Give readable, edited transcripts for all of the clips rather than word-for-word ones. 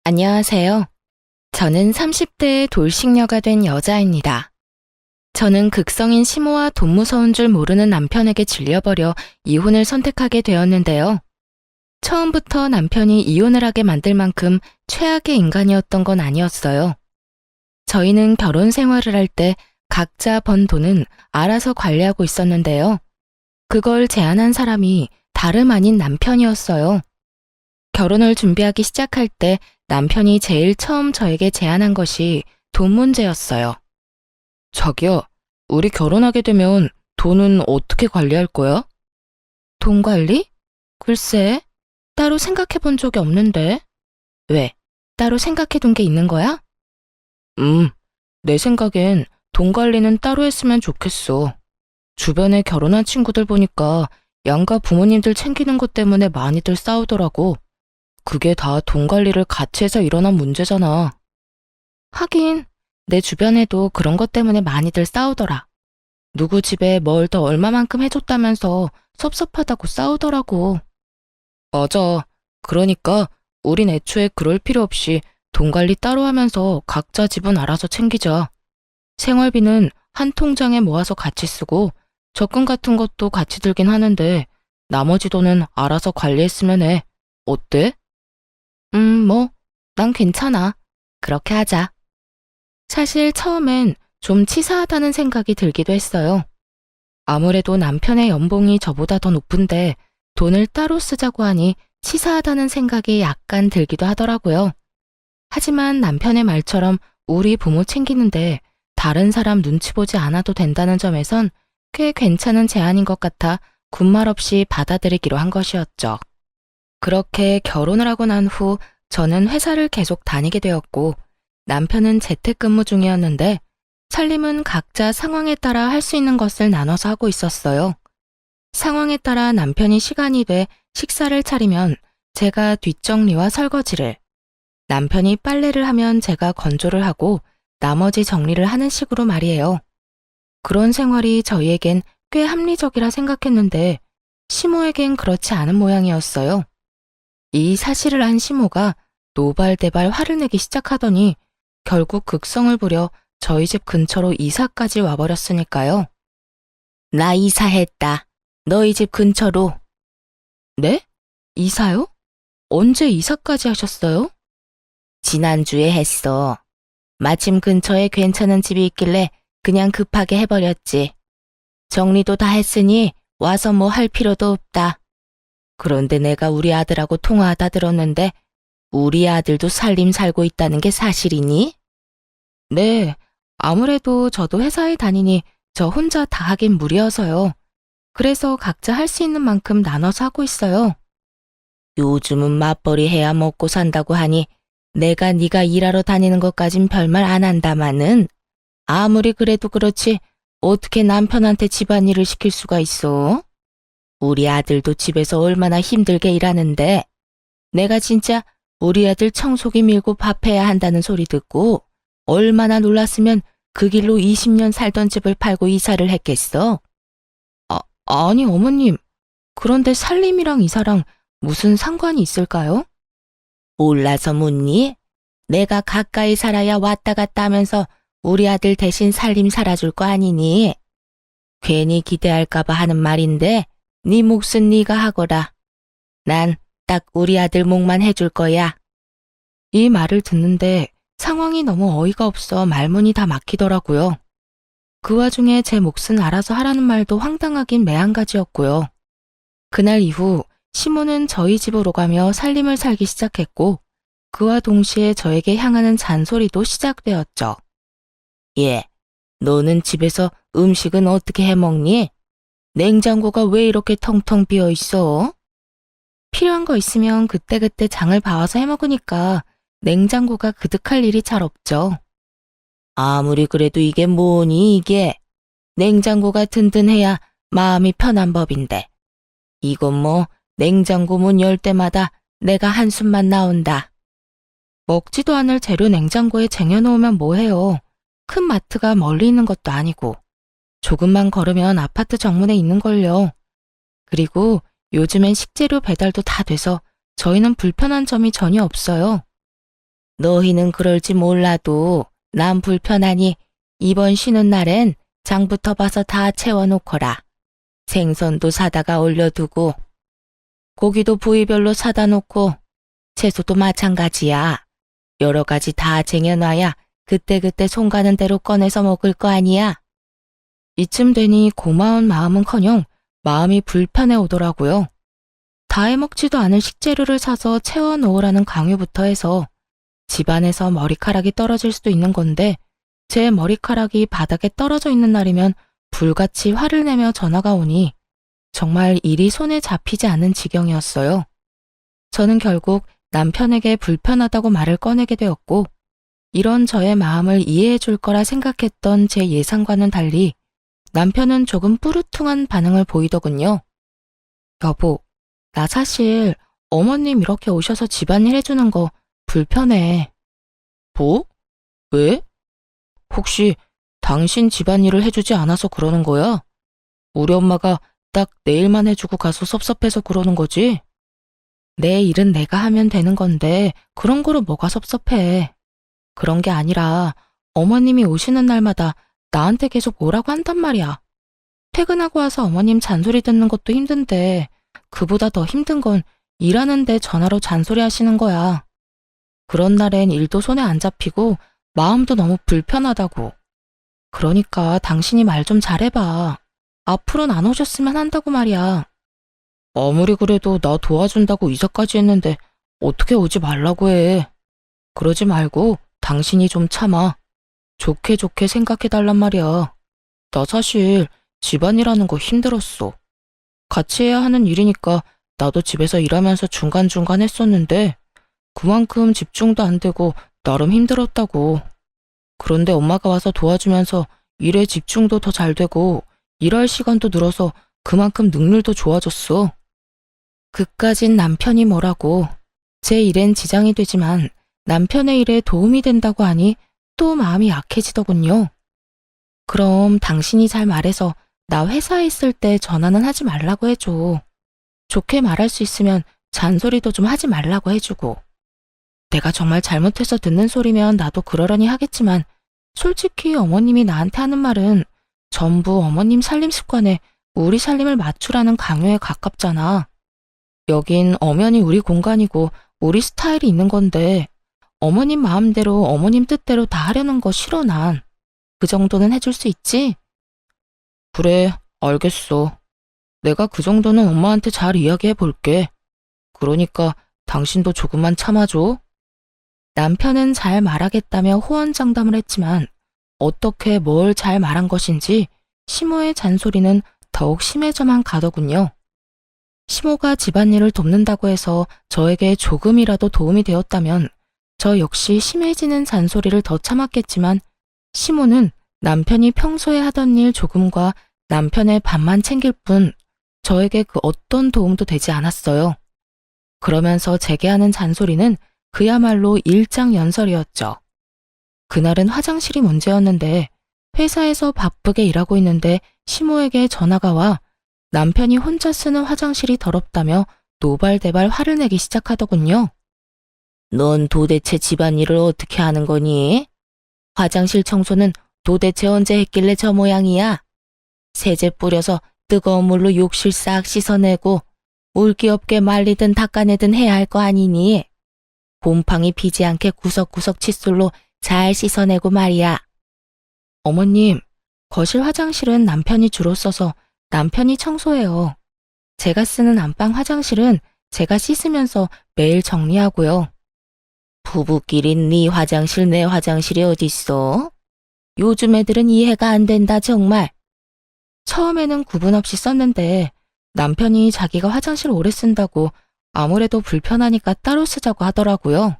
안녕하세요. 저는 30대의 돌싱녀가 된 여자입니다. 저는 극성인 시모와 돈 무서운 줄 모르는 남편에게 질려버려 이혼을 선택하게 되었는데요. 처음부터 남편이 이혼을 하게 만들 만큼 최악의 인간이었던 건 아니었어요. 저희는 결혼 생활을 할 때 각자 번 돈은 알아서 관리하고 있었는데요. 그걸 제안한 사람이 다름 아닌 남편이었어요. 결혼을 준비하기 시작할 때 남편이 제일 처음 저에게 제안한 것이 돈 문제였어요. 자기야, 우리 결혼하게 되면 돈은 어떻게 관리할 거야? 돈 관리? 글쎄, 따로 생각해 본 적이 없는데. 왜? 따로 생각해 둔 게 있는 거야? 내 생각엔 돈 관리는 따로 했으면 좋겠어. 주변에 결혼한 친구들 보니까 양가 부모님들 챙기는 것 때문에 많이들 싸우더라고. 그게 다 돈 관리를 같이 해서 일어난 문제잖아. 하긴, 내 주변에도 그런 것 때문에 많이들 싸우더라. 누구 집에 뭘 더 얼마만큼 해줬다면서 섭섭하다고 싸우더라고. 맞아. 그러니까 우린 애초에 그럴 필요 없이 돈 관리 따로 하면서 각자 집은 알아서 챙기자. 생활비는 한 통장에 모아서 같이 쓰고 적금 같은 것도 같이 들긴 하는데 나머지 돈은 알아서 관리했으면 해. 어때? 뭐, 난 괜찮아. 그렇게 하자. 사실 처음엔 좀 치사하다는 생각이 들기도 했어요. 아무래도 남편의 연봉이 저보다 더 높은데 돈을 따로 쓰자고 하니 치사하다는 생각이 약간 들기도 하더라고요. 하지만 남편의 말처럼 우리 부모 챙기는데 다른 사람 눈치 보지 않아도 된다는 점에선 꽤 괜찮은 제안인 것 같아 군말 없이 받아들이기로 한 것이었죠. 그렇게 결혼을 하고 난 후 저는 회사를 계속 다니게 되었고 남편은 재택근무 중이었는데 살림은 각자 상황에 따라 할 수 있는 것을 나눠서 하고 있었어요. 상황에 따라 남편이 시간이 돼 식사를 차리면 제가 뒷정리와 설거지를, 남편이 빨래를 하면 제가 건조를 하고 나머지 정리를 하는 식으로 말이에요. 그런 생활이 저희에겐 꽤 합리적이라 생각했는데 시모에겐 그렇지 않은 모양이었어요. 이 사실을 안 시모가 노발대발 화를 내기 시작하더니 결국 극성을 부려 저희 집 근처로 이사까지 와버렸으니까요. 나 이사했다. 너희 집 근처로. 네? 이사요? 언제 이사까지 하셨어요? 지난주에 했어. 마침 근처에 괜찮은 집이 있길래 그냥 급하게 해버렸지. 정리도 다 했으니 와서 뭐 할 필요도 없다. 그런데 내가 우리 아들하고 통화하다 들었는데 우리 아들도 살림 살고 있다는 게 사실이니? 네, 아무래도 저도 회사에 다니니 저 혼자 다 하긴 무리여서요. 그래서 각자 할 수 있는 만큼 나눠서 하고 있어요. 요즘은 맞벌이 해야 먹고 산다고 하니 내가 네가 일하러 다니는 것까진 별말 안 한다마는 아무리 그래도 그렇지 어떻게 남편한테 집안일을 시킬 수가 있어? 우리 아들도 집에서 얼마나 힘들게 일하는데 내가 진짜 우리 아들 청소기 밀고 밥해야 한다는 소리 듣고 얼마나 놀랐으면 그 길로 20년 살던 집을 팔고 이사를 했겠어? 아니 어머님, 그런데 살림이랑 이사랑 무슨 상관이 있을까요? 몰라서 묻니? 내가 가까이 살아야 왔다 갔다 하면서 우리 아들 대신 살림 살아줄 거 아니니? 괜히 기대할까봐 하는 말인데 네 몫은 네가 하거라. 난 딱 우리 아들 몫만 해줄 거야. 이 말을 듣는데 상황이 너무 어이가 없어 말문이 다 막히더라고요. 그 와중에 제 몫은 알아서 하라는 말도 황당하긴 매한가지였고요. 그날 이후 시모는 저희 집으로 가며 살림을 살기 시작했고 그와 동시에 저에게 향하는 잔소리도 시작되었죠. 예, 너는 집에서 음식은 어떻게 해먹니? 냉장고가 왜 이렇게 텅텅 비어 있어? 필요한 거 있으면 그때그때 장을 봐와서 해먹으니까 냉장고가 그득할 일이 잘 없죠. 아무리 그래도 이게 뭐니 이게. 냉장고가 든든해야 마음이 편한 법인데. 이건 뭐 냉장고 문 열 때마다 내가 한숨만 나온다. 먹지도 않을 재료 냉장고에 쟁여놓으면 뭐해요. 큰 마트가 멀리 있는 것도 아니고. 조금만 걸으면 아파트 정문에 있는걸요. 그리고 요즘엔 식재료 배달도 다 돼서 저희는 불편한 점이 전혀 없어요. 너희는 그럴지 몰라도 난 불편하니 이번 쉬는 날엔 장부터 봐서 다 채워놓거라. 생선도 사다가 올려두고 고기도 부위별로 사다 놓고 채소도 마찬가지야. 여러 가지 다 쟁여놔야 그때그때 손 가는 대로 꺼내서 먹을 거 아니야. 이쯤 되니 고마운 마음은커녕 마음이 불편해 오더라고요. 다 해먹지도 않을 식재료를 사서 채워 넣으라는 강요부터 해서 집안에서 머리카락이 떨어질 수도 있는 건데 제 머리카락이 바닥에 떨어져 있는 날이면 불같이 화를 내며 전화가 오니 정말 일이 손에 잡히지 않는 지경이었어요. 저는 결국 남편에게 불편하다고 말을 꺼내게 되었고 이런 저의 마음을 이해해 줄 거라 생각했던 제 예상과는 달리 남편은 조금 뿌르퉁한 반응을 보이더군요. 여보, 나 사실 어머님 이렇게 오셔서 집안일 해주는 거 불편해. 뭐? 왜? 혹시 당신 집안일을 해주지 않아서 그러는 거야? 우리 엄마가 딱 내 일만 해주고 가서 섭섭해서 그러는 거지? 내 일은 내가 하면 되는 건데 그런 거로 뭐가 섭섭해. 그런 게 아니라 어머님이 오시는 날마다 나한테 계속 뭐라고 한단 말이야. 퇴근하고 와서 어머님 잔소리 듣는 것도 힘든데 그보다 더 힘든 건 일하는데 전화로 잔소리 하시는 거야. 그런 날엔 일도 손에 안 잡히고 마음도 너무 불편하다고. 그러니까 당신이 말 좀 잘해봐. 앞으로는 안 오셨으면 한다고 말이야. 아무리 그래도 나 도와준다고 이사까지 했는데 어떻게 오지 말라고 해. 그러지 말고 당신이 좀 참아. 좋게 좋게 생각해달란 말이야. 나 사실 집안일하는 거 힘들었어. 같이 해야 하는 일이니까 나도 집에서 일하면서 중간중간 했었는데 그만큼 집중도 안 되고 나름 힘들었다고. 그런데 엄마가 와서 도와주면서 일에 집중도 더 잘 되고 일할 시간도 늘어서 그만큼 능률도 좋아졌어. 그까진 남편이 뭐라고. 제 일엔 지장이 되지만 남편의 일에 도움이 된다고 하니 또 마음이 약해지더군요. 그럼 당신이 잘 말해서 나 회사에 있을 때 전화는 하지 말라고 해줘. 좋게 말할 수 있으면 잔소리도 좀 하지 말라고 해주고. 내가 정말 잘못해서 듣는 소리면 나도 그러려니 하겠지만 솔직히 어머님이 나한테 하는 말은 전부 어머님 살림 습관에 우리 살림을 맞추라는 강요에 가깝잖아. 여긴 엄연히 우리 공간이고 우리 스타일이 있는 건데 어머님 마음대로 어머님 뜻대로 다 하려는 거 싫어 난. 그 정도는 해줄 수 있지? 그래, 알겠어. 내가 그 정도는 엄마한테 잘 이야기해 볼게. 그러니까 당신도 조금만 참아줘. 남편은 잘 말하겠다며 호언장담을 했지만 어떻게 뭘 잘 말한 것인지 시모의 잔소리는 더욱 심해져만 가더군요. 시모가 집안일을 돕는다고 해서 저에게 조금이라도 도움이 되었다면 저 역시 심해지는 잔소리를 더 참았겠지만 시모는 남편이 평소에 하던 일 조금과 남편의 밥만 챙길 뿐 저에게 그 어떤 도움도 되지 않았어요. 그러면서 제게 하는 잔소리는 그야말로 일장연설이었죠. 그날은 화장실이 문제였는데 회사에서 바쁘게 일하고 있는데 시모에게 전화가 와 남편이 혼자 쓰는 화장실이 더럽다며 노발대발 화를 내기 시작하더군요. 넌 도대체 집안일을 어떻게 하는 거니? 화장실 청소는 도대체 언제 했길래 저 모양이야? 세제 뿌려서 뜨거운 물로 욕실 싹 씻어내고 물기 없게 말리든 닦아내든 해야 할 거 아니니? 곰팡이 피지 않게 구석구석 칫솔로 잘 씻어내고 말이야. 어머님, 거실 화장실은 남편이 주로 써서 남편이 청소해요. 제가 쓰는 안방 화장실은 제가 씻으면서 매일 정리하고요. 부부끼리 네 화장실 내 화장실이 어딨어? 요즘 애들은 이해가 안 된다 정말. 처음에는 구분 없이 썼는데 남편이 자기가 화장실 오래 쓴다고 아무래도 불편하니까 따로 쓰자고 하더라고요.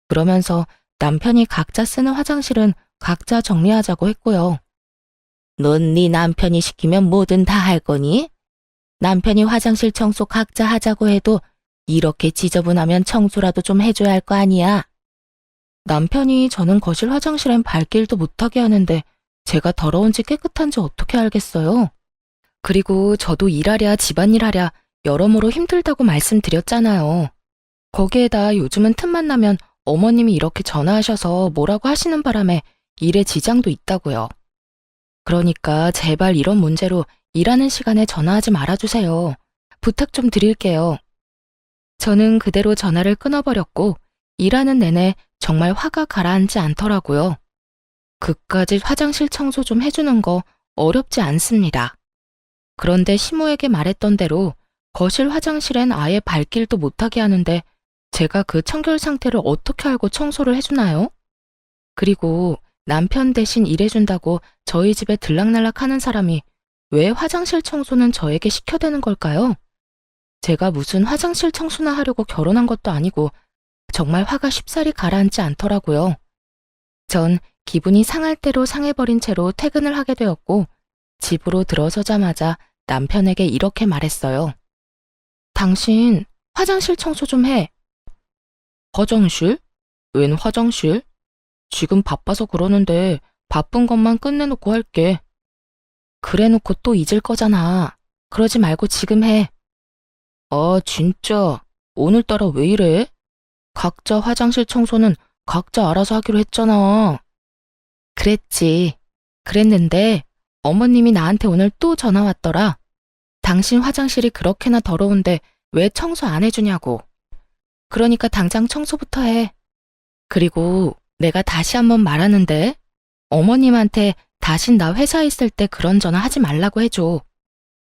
그러면서 남편이 각자 쓰는 화장실은 각자 정리하자고 했고요. 넌 네 남편이 시키면 뭐든 다 할 거니? 남편이 화장실 청소 각자 하자고 해도 이렇게 지저분하면 청소라도 좀 해줘야 할 거 아니야. 남편이 저는 거실 화장실엔 발길도 못하게 하는데 제가 더러운지 깨끗한지 어떻게 알겠어요? 그리고 저도 일하랴 집안일 하랴 여러모로 힘들다고 말씀드렸잖아요. 거기에다 요즘은 틈만 나면 어머님이 이렇게 전화하셔서 뭐라고 하시는 바람에 일에 지장도 있다고요. 그러니까 제발 이런 문제로 일하는 시간에 전화하지 말아주세요. 부탁 좀 드릴게요. 저는 그대로 전화를 끊어버렸고 일하는 내내 정말 화가 가라앉지 않더라고요. 그까짓 화장실 청소 좀 해주는 거 어렵지 않습니다. 그런데 시모에게 말했던 대로 거실 화장실엔 아예 발길도 못하게 하는데 제가 그 청결 상태를 어떻게 알고 청소를 해주나요? 그리고 남편 대신 일해준다고 저희 집에 들락날락 하는 사람이 왜 화장실 청소는 저에게 시켜대는 걸까요? 제가 무슨 화장실 청소나 하려고 결혼한 것도 아니고 정말 화가 쉽사리 가라앉지 않더라고요. 전 기분이 상할 대로 상해버린 채로 퇴근을 하게 되었고 집으로 들어서자마자 남편에게 이렇게 말했어요. 당신 화장실 청소 좀 해. 화장실? 웬 화장실? 지금 바빠서 그러는데 바쁜 것만 끝내놓고 할게. 그래놓고 또 잊을 거잖아. 그러지 말고 지금 해. 아, 진짜. 오늘따라 왜 이래? 각자 화장실 청소는 각자 알아서 하기로 했잖아. 그랬지. 그랬는데 어머님이 나한테 오늘 또 전화 왔더라. 당신 화장실이 그렇게나 더러운데 왜 청소 안 해주냐고. 그러니까 당장 청소부터 해. 그리고 내가 다시 한번 말하는데 어머님한테 다신 나 회사에 있을 때 그런 전화 하지 말라고 해줘.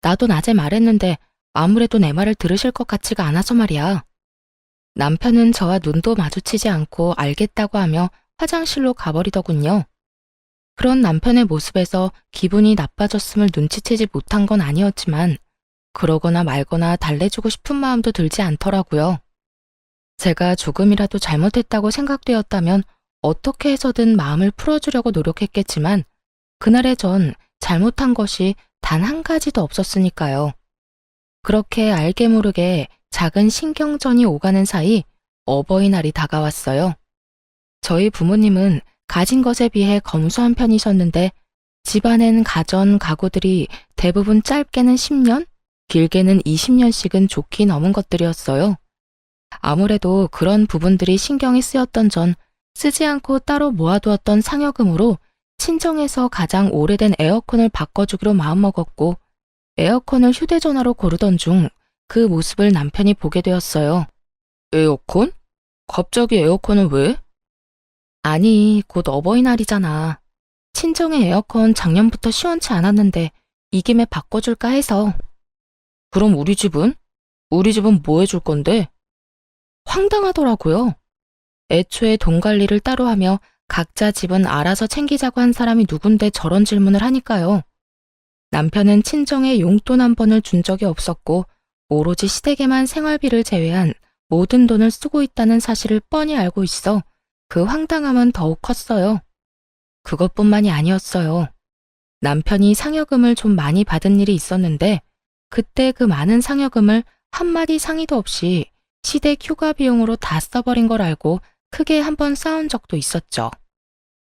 나도 낮에 말했는데 아무래도 내 말을 들으실 것 같지가 않아서 말이야. 남편은 저와 눈도 마주치지 않고 알겠다고 하며 화장실로 가버리더군요. 그런 남편의 모습에서 기분이 나빠졌음을 눈치채지 못한 건 아니었지만 그러거나 말거나 달래주고 싶은 마음도 들지 않더라고요. 제가 조금이라도 잘못했다고 생각되었다면 어떻게 해서든 마음을 풀어주려고 노력했겠지만 그날의 전 잘못한 것이 단 한 가지도 없었으니까요. 그렇게 알게 모르게 작은 신경전이 오가는 사이 어버이날이 다가왔어요. 저희 부모님은 가진 것에 비해 검소한 편이셨는데 집안엔 가전, 가구들이 대부분 짧게는 10년, 길게는 20년씩은 좋게 넘은 것들이었어요. 아무래도 그런 부분들이 신경이 쓰였던 전 쓰지 않고 따로 모아두었던 상여금으로 친정에서 가장 오래된 에어컨을 바꿔주기로 마음먹었고 에어컨을 휴대전화로 고르던 중 그 모습을 남편이 보게 되었어요. 에어컨? 갑자기 에어컨은 왜? 아니, 곧 어버이날이잖아. 친정의 에어컨 작년부터 시원치 않았는데 이 김에 바꿔줄까 해서. 그럼 우리 집은? 우리 집은 뭐 해줄 건데? 황당하더라고요. 애초에 돈 관리를 따로 하며 각자 집은 알아서 챙기자고 한 사람이 누군데 저런 질문을 하니까요. 남편은 친정에 용돈 한 번을 준 적이 없었고 오로지 시댁에만 생활비를 제외한 모든 돈을 쓰고 있다는 사실을 뻔히 알고 있어 그 황당함은 더욱 컸어요. 그것뿐만이 아니었어요. 남편이 상여금을 좀 많이 받은 일이 있었는데 그때 그 많은 상여금을 한마디 상의도 없이 시댁 휴가 비용으로 다 써버린 걸 알고 크게 한번 싸운 적도 있었죠.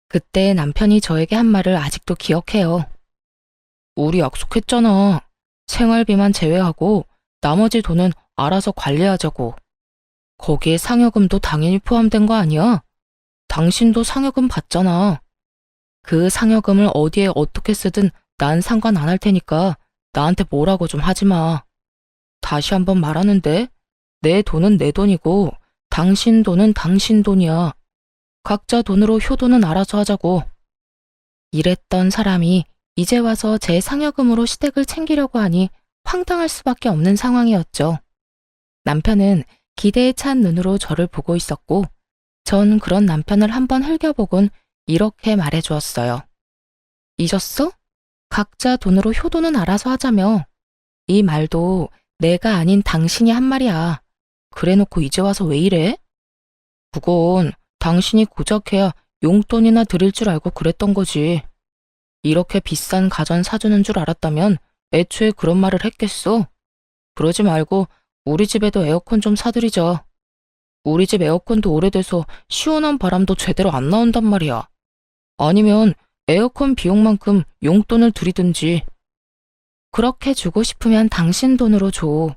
그때 남편이 저에게 한 말을 아직도 기억해요. 우리 약속했잖아. 생활비만 제외하고 나머지 돈은 알아서 관리하자고. 거기에 상여금도 당연히 포함된 거 아니야? 당신도 상여금 받잖아. 그 상여금을 어디에 어떻게 쓰든 난 상관 안 할 테니까 나한테 뭐라고 좀 하지 마. 다시 한번 말하는데 내 돈은 내 돈이고 당신 돈은 당신 돈이야. 각자 돈으로 효도는 알아서 하자고. 이랬던 사람이 이제 와서 제 상여금으로 시댁을 챙기려고 하니 황당할 수밖에 없는 상황이었죠. 남편은 기대에 찬 눈으로 저를 보고 있었고 전 그런 남편을 한번 흘겨보곤 이렇게 말해주었어요. 잊었어? 각자 돈으로 효도는 알아서 하자며. 이 말도 내가 아닌 당신이 한 말이야. 그래놓고 이제 와서 왜 이래? 그건 당신이 고작해야 용돈이나 드릴 줄 알고 그랬던 거지. 이렇게 비싼 가전 사주는 줄 알았다면 애초에 그런 말을 했겠어. 그러지 말고 우리 집에도 에어컨 좀 사드리자. 우리 집 에어컨도 오래돼서 시원한 바람도 제대로 안 나온단 말이야. 아니면 에어컨 비용만큼 용돈을 드리든지. 그렇게 주고 싶으면 당신 돈으로 줘.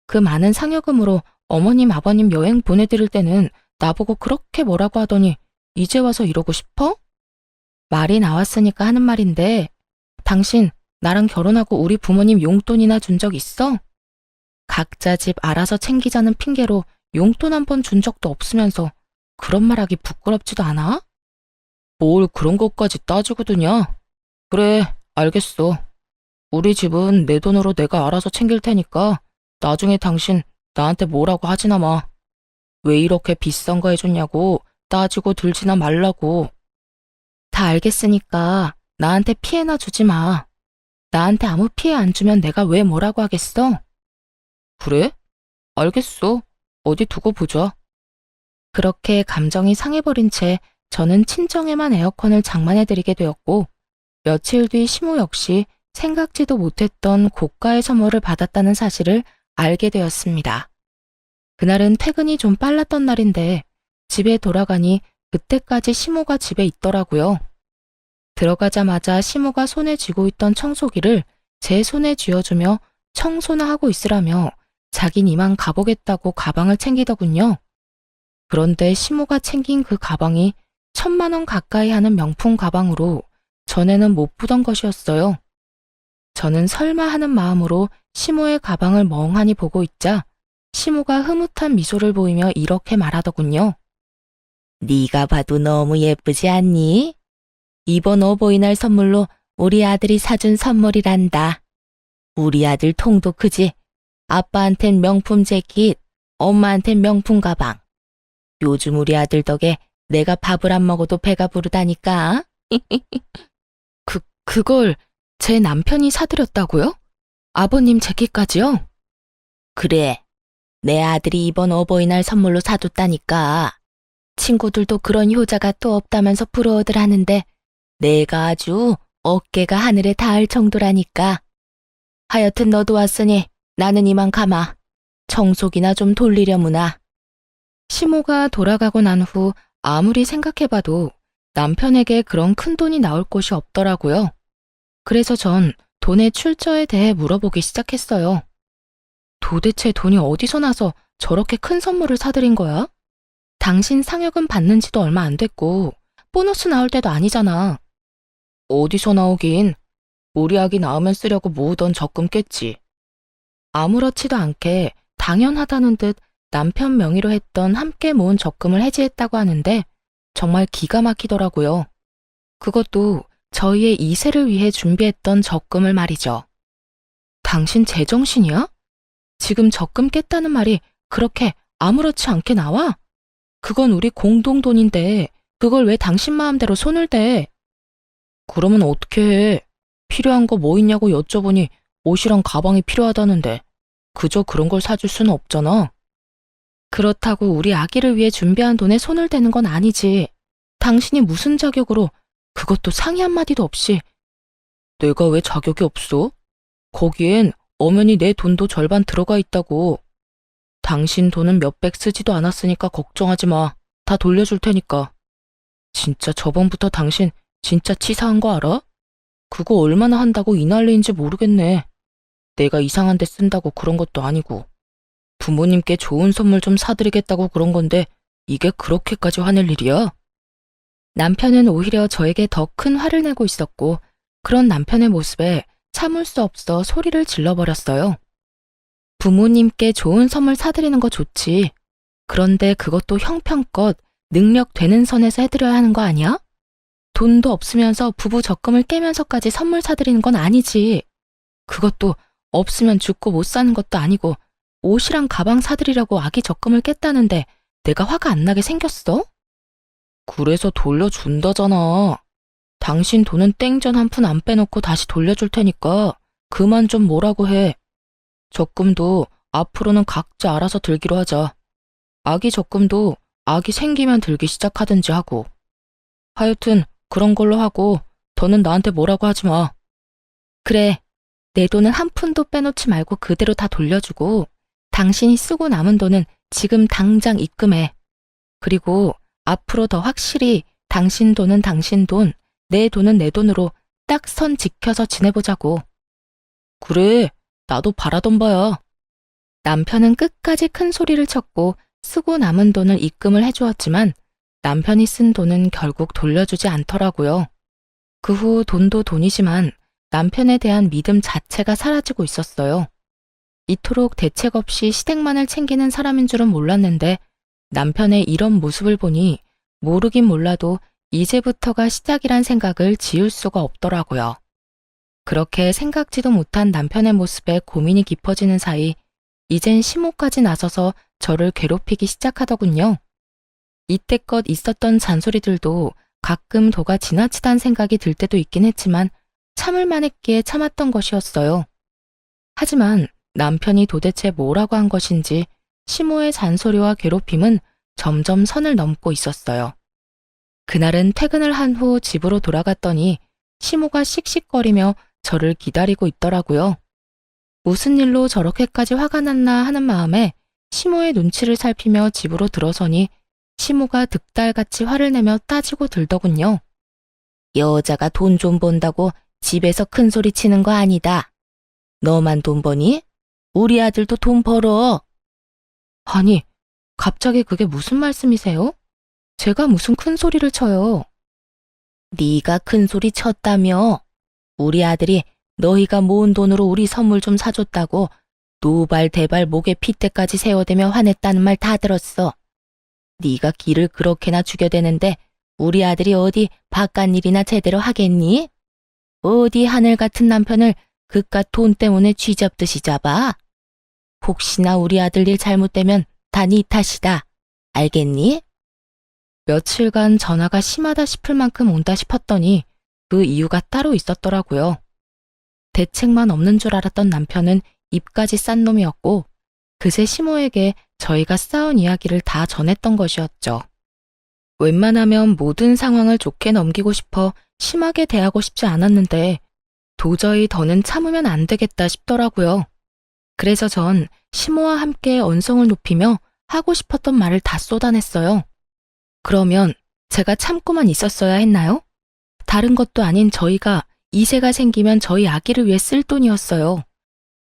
그 많은 상여금으로 어머님, 아버님 여행 보내드릴 때는 나보고 그렇게 뭐라고 하더니 이제 와서 이러고 싶어? 말이 나왔으니까 하는 말인데, 당신 나랑 결혼하고 우리 부모님 용돈이나 준 적 있어? 각자 집 알아서 챙기자는 핑계로 용돈 한 번 준 적도 없으면서 그런 말하기 부끄럽지도 않아? 뭘 그런 것까지 따지고 드냐? 그래, 알겠어. 우리 집은 내 돈으로 내가 알아서 챙길 테니까 나중에 당신 나한테 뭐라고 하지나 마. 왜 이렇게 비싼 거 해줬냐고 따지고 들지나 말라고. 다 알겠으니까 나한테 피해나 주지 마. 나한테 아무 피해 안 주면 내가 왜 뭐라고 하겠어? 그래? 알겠어. 어디 두고 보자. 그렇게 감정이 상해버린 채 저는 친정에만 에어컨을 장만해드리게 되었고, 며칠 뒤 시모 역시 생각지도 못했던 고가의 선물을 받았다는 사실을 알게 되었습니다. 그날은 퇴근이 좀 빨랐던 날인데 집에 돌아가니 그때까지 시모가 집에 있더라고요. 들어가자마자 시모가 손에 쥐고 있던 청소기를 제 손에 쥐어주며 청소나 하고 있으라며 자긴 이만 가보겠다고 가방을 챙기더군요. 그런데 시모가 챙긴 그 가방이 1,000만 원 가까이 하는 명품 가방으로 전에는 못 보던 것이었어요. 저는 설마 하는 마음으로 시모의 가방을 멍하니 보고 있자 시모가 흐뭇한 미소를 보이며 이렇게 말하더군요. 네가 봐도 너무 예쁘지 않니? 이번 어버이날 선물로 우리 아들이 사준 선물이란다. 우리 아들 통도 크지? 아빠한텐 명품 재킷, 엄마한텐 명품 가방. 요즘 우리 아들 덕에 내가 밥을 안 먹어도 배가 부르다니까. 그걸 제 남편이 사드렸다고요? 아버님 재킷까지요? 그래. 내 아들이 이번 어버이날 선물로 사줬다니까. 친구들도 그런 효자가 또 없다면서 부러워들 하는데 내가 아주 어깨가 하늘에 닿을 정도라니까. 하여튼 너도 왔으니 나는 이만 가마. 청소기나 좀 돌리려무나. 시모가 돌아가고 난 후 아무리 생각해봐도 남편에게 그런 큰 돈이 나올 곳이 없더라고요. 그래서 전 돈의 출처에 대해 물어보기 시작했어요. 도대체 돈이 어디서 나서 저렇게 큰 선물을 사드린 거야? 당신 상여금 받는 지도 얼마 안 됐고 보너스 나올 때도 아니잖아. 어디서 나오긴. 우리 아기 낳으면 쓰려고 모으던 적금 깼지. 아무렇지도 않게 당연하다는 듯 남편 명의로 했던 함께 모은 적금을 해지했다고 하는데 정말 기가 막히더라고요. 그것도 저희의 2세를 위해 준비했던 적금을 말이죠. 당신 제정신이야? 지금 적금 깼다는 말이 그렇게 아무렇지 않게 나와? 그건 우리 공동돈인데 그걸 왜 당신 마음대로 손을 대? 그러면 어떻게 해? 필요한 거 뭐 있냐고 여쭤보니 옷이랑 가방이 필요하다는데 그저 그런 걸 사줄 수는 없잖아. 그렇다고 우리 아기를 위해 준비한 돈에 손을 대는 건 아니지. 당신이 무슨 자격으로, 그것도 상의 한마디도 없이. 내가 왜 자격이 없어? 거기엔 엄연히 내 돈도 절반 들어가 있다고. 당신 돈은 몇백 쓰지도 않았으니까 걱정하지 마. 다 돌려줄 테니까. 진짜 저번부터 당신 진짜 치사한 거 알아? 그거 얼마나 한다고 이 난리인지 모르겠네. 내가 이상한 데 쓴다고 그런 것도 아니고. 부모님께 좋은 선물 좀 사드리겠다고 그런 건데 이게 그렇게까지 화낼 일이야? 남편은 오히려 저에게 더 큰 화를 내고 있었고 그런 남편의 모습에 참을 수 없어 소리를 질러버렸어요. 부모님께 좋은 선물 사드리는 거 좋지. 그런데 그것도 형편껏 능력 되는 선에서 해드려야 하는 거 아니야? 돈도 없으면서 부부 적금을 깨면서까지 선물 사드리는 건 아니지. 그것도 없으면 죽고 못 사는 것도 아니고 옷이랑 가방 사드리려고 아기 적금을 깼다는데 내가 화가 안 나게 생겼어? 그래서 돌려준다잖아. 당신 돈은 땡전 한 푼 안 빼놓고 다시 돌려줄 테니까 그만 좀 뭐라고 해. 적금도 앞으로는 각자 알아서 들기로 하자. 아기 적금도 아기 생기면 들기 시작하든지 하고. 하여튼 그런 걸로 하고 더는 나한테 뭐라고 하지 마. 그래, 내 돈은 한 푼도 빼놓지 말고 그대로 다 돌려주고 당신이 쓰고 남은 돈은 지금 당장 입금해. 그리고 앞으로 더 확실히 당신 돈은 당신 돈, 내 돈은 내 돈으로 딱 선 지켜서 지내보자고. 그래, 나도 바라던 바야. 남편은 끝까지 큰 소리를 쳤고 쓰고 남은 돈을 입금을 해주었지만 남편이 쓴 돈은 결국 돌려주지 않더라고요. 그 후 돈도 돈이지만 남편에 대한 믿음 자체가 사라지고 있었어요. 이토록 대책 없이 시댁만을 챙기는 사람인 줄은 몰랐는데 남편의 이런 모습을 보니 모르긴 몰라도 이제부터가 시작이란 생각을 지울 수가 없더라고요. 그렇게 생각지도 못한 남편의 모습에 고민이 깊어지는 사이 이젠 시모까지 나서서 저를 괴롭히기 시작하더군요. 이때껏 있었던 잔소리들도 가끔 도가 지나치다는 생각이 들 때도 있긴 했지만 참을 만했기에 참았던 것이었어요. 하지만 남편이 도대체 뭐라고 한 것인지 시모의 잔소리와 괴롭힘은 점점 선을 넘고 있었어요. 그날은 퇴근을 한 후 집으로 돌아갔더니 시모가 씩씩거리며 저를 기다리고 있더라고요. 무슨 일로 저렇게까지 화가 났나 하는 마음에 시모의 눈치를 살피며 집으로 들어서니 시모가 득달같이 화를 내며 따지고 들더군요. 여자가 돈 좀 번다고 집에서 큰 소리 치는 거 아니다. 너만 돈 버니? 우리 아들도 돈 벌어. 아니, 갑자기 그게 무슨 말씀이세요? 제가 무슨 큰 소리를 쳐요. 네가 큰 소리 쳤다며. 우리 아들이 너희가 모은 돈으로 우리 선물 좀 사줬다고 노발대발 목에 핏대까지 세워대며 화냈다는 말 다 들었어. 네가 기를 그렇게나 죽여대는데 우리 아들이 어디 바깥 일이나 제대로 하겠니? 어디 하늘 같은 남편을 그깟 돈 때문에 쥐잡듯이 잡아? 혹시나 우리 아들 일 잘못되면 다 네 탓이다. 알겠니? 며칠간 전화가 심하다 싶을 만큼 온다 싶었더니 그 이유가 따로 있었더라고요. 대책만 없는 줄 알았던 남편은 입까지 싼 놈이었고 그새 시모에게 저희가 싸운 이야기를 다 전했던 것이었죠. 웬만하면 모든 상황을 좋게 넘기고 싶어 심하게 대하고 싶지 않았는데 도저히 더는 참으면 안 되겠다 싶더라고요. 그래서 전 시모와 함께 언성을 높이며 하고 싶었던 말을 다 쏟아냈어요. 그러면 제가 참고만 있었어야 했나요? 다른 것도 아닌 저희가 이세가 생기면 저희 아기를 위해 쓸 돈이었어요.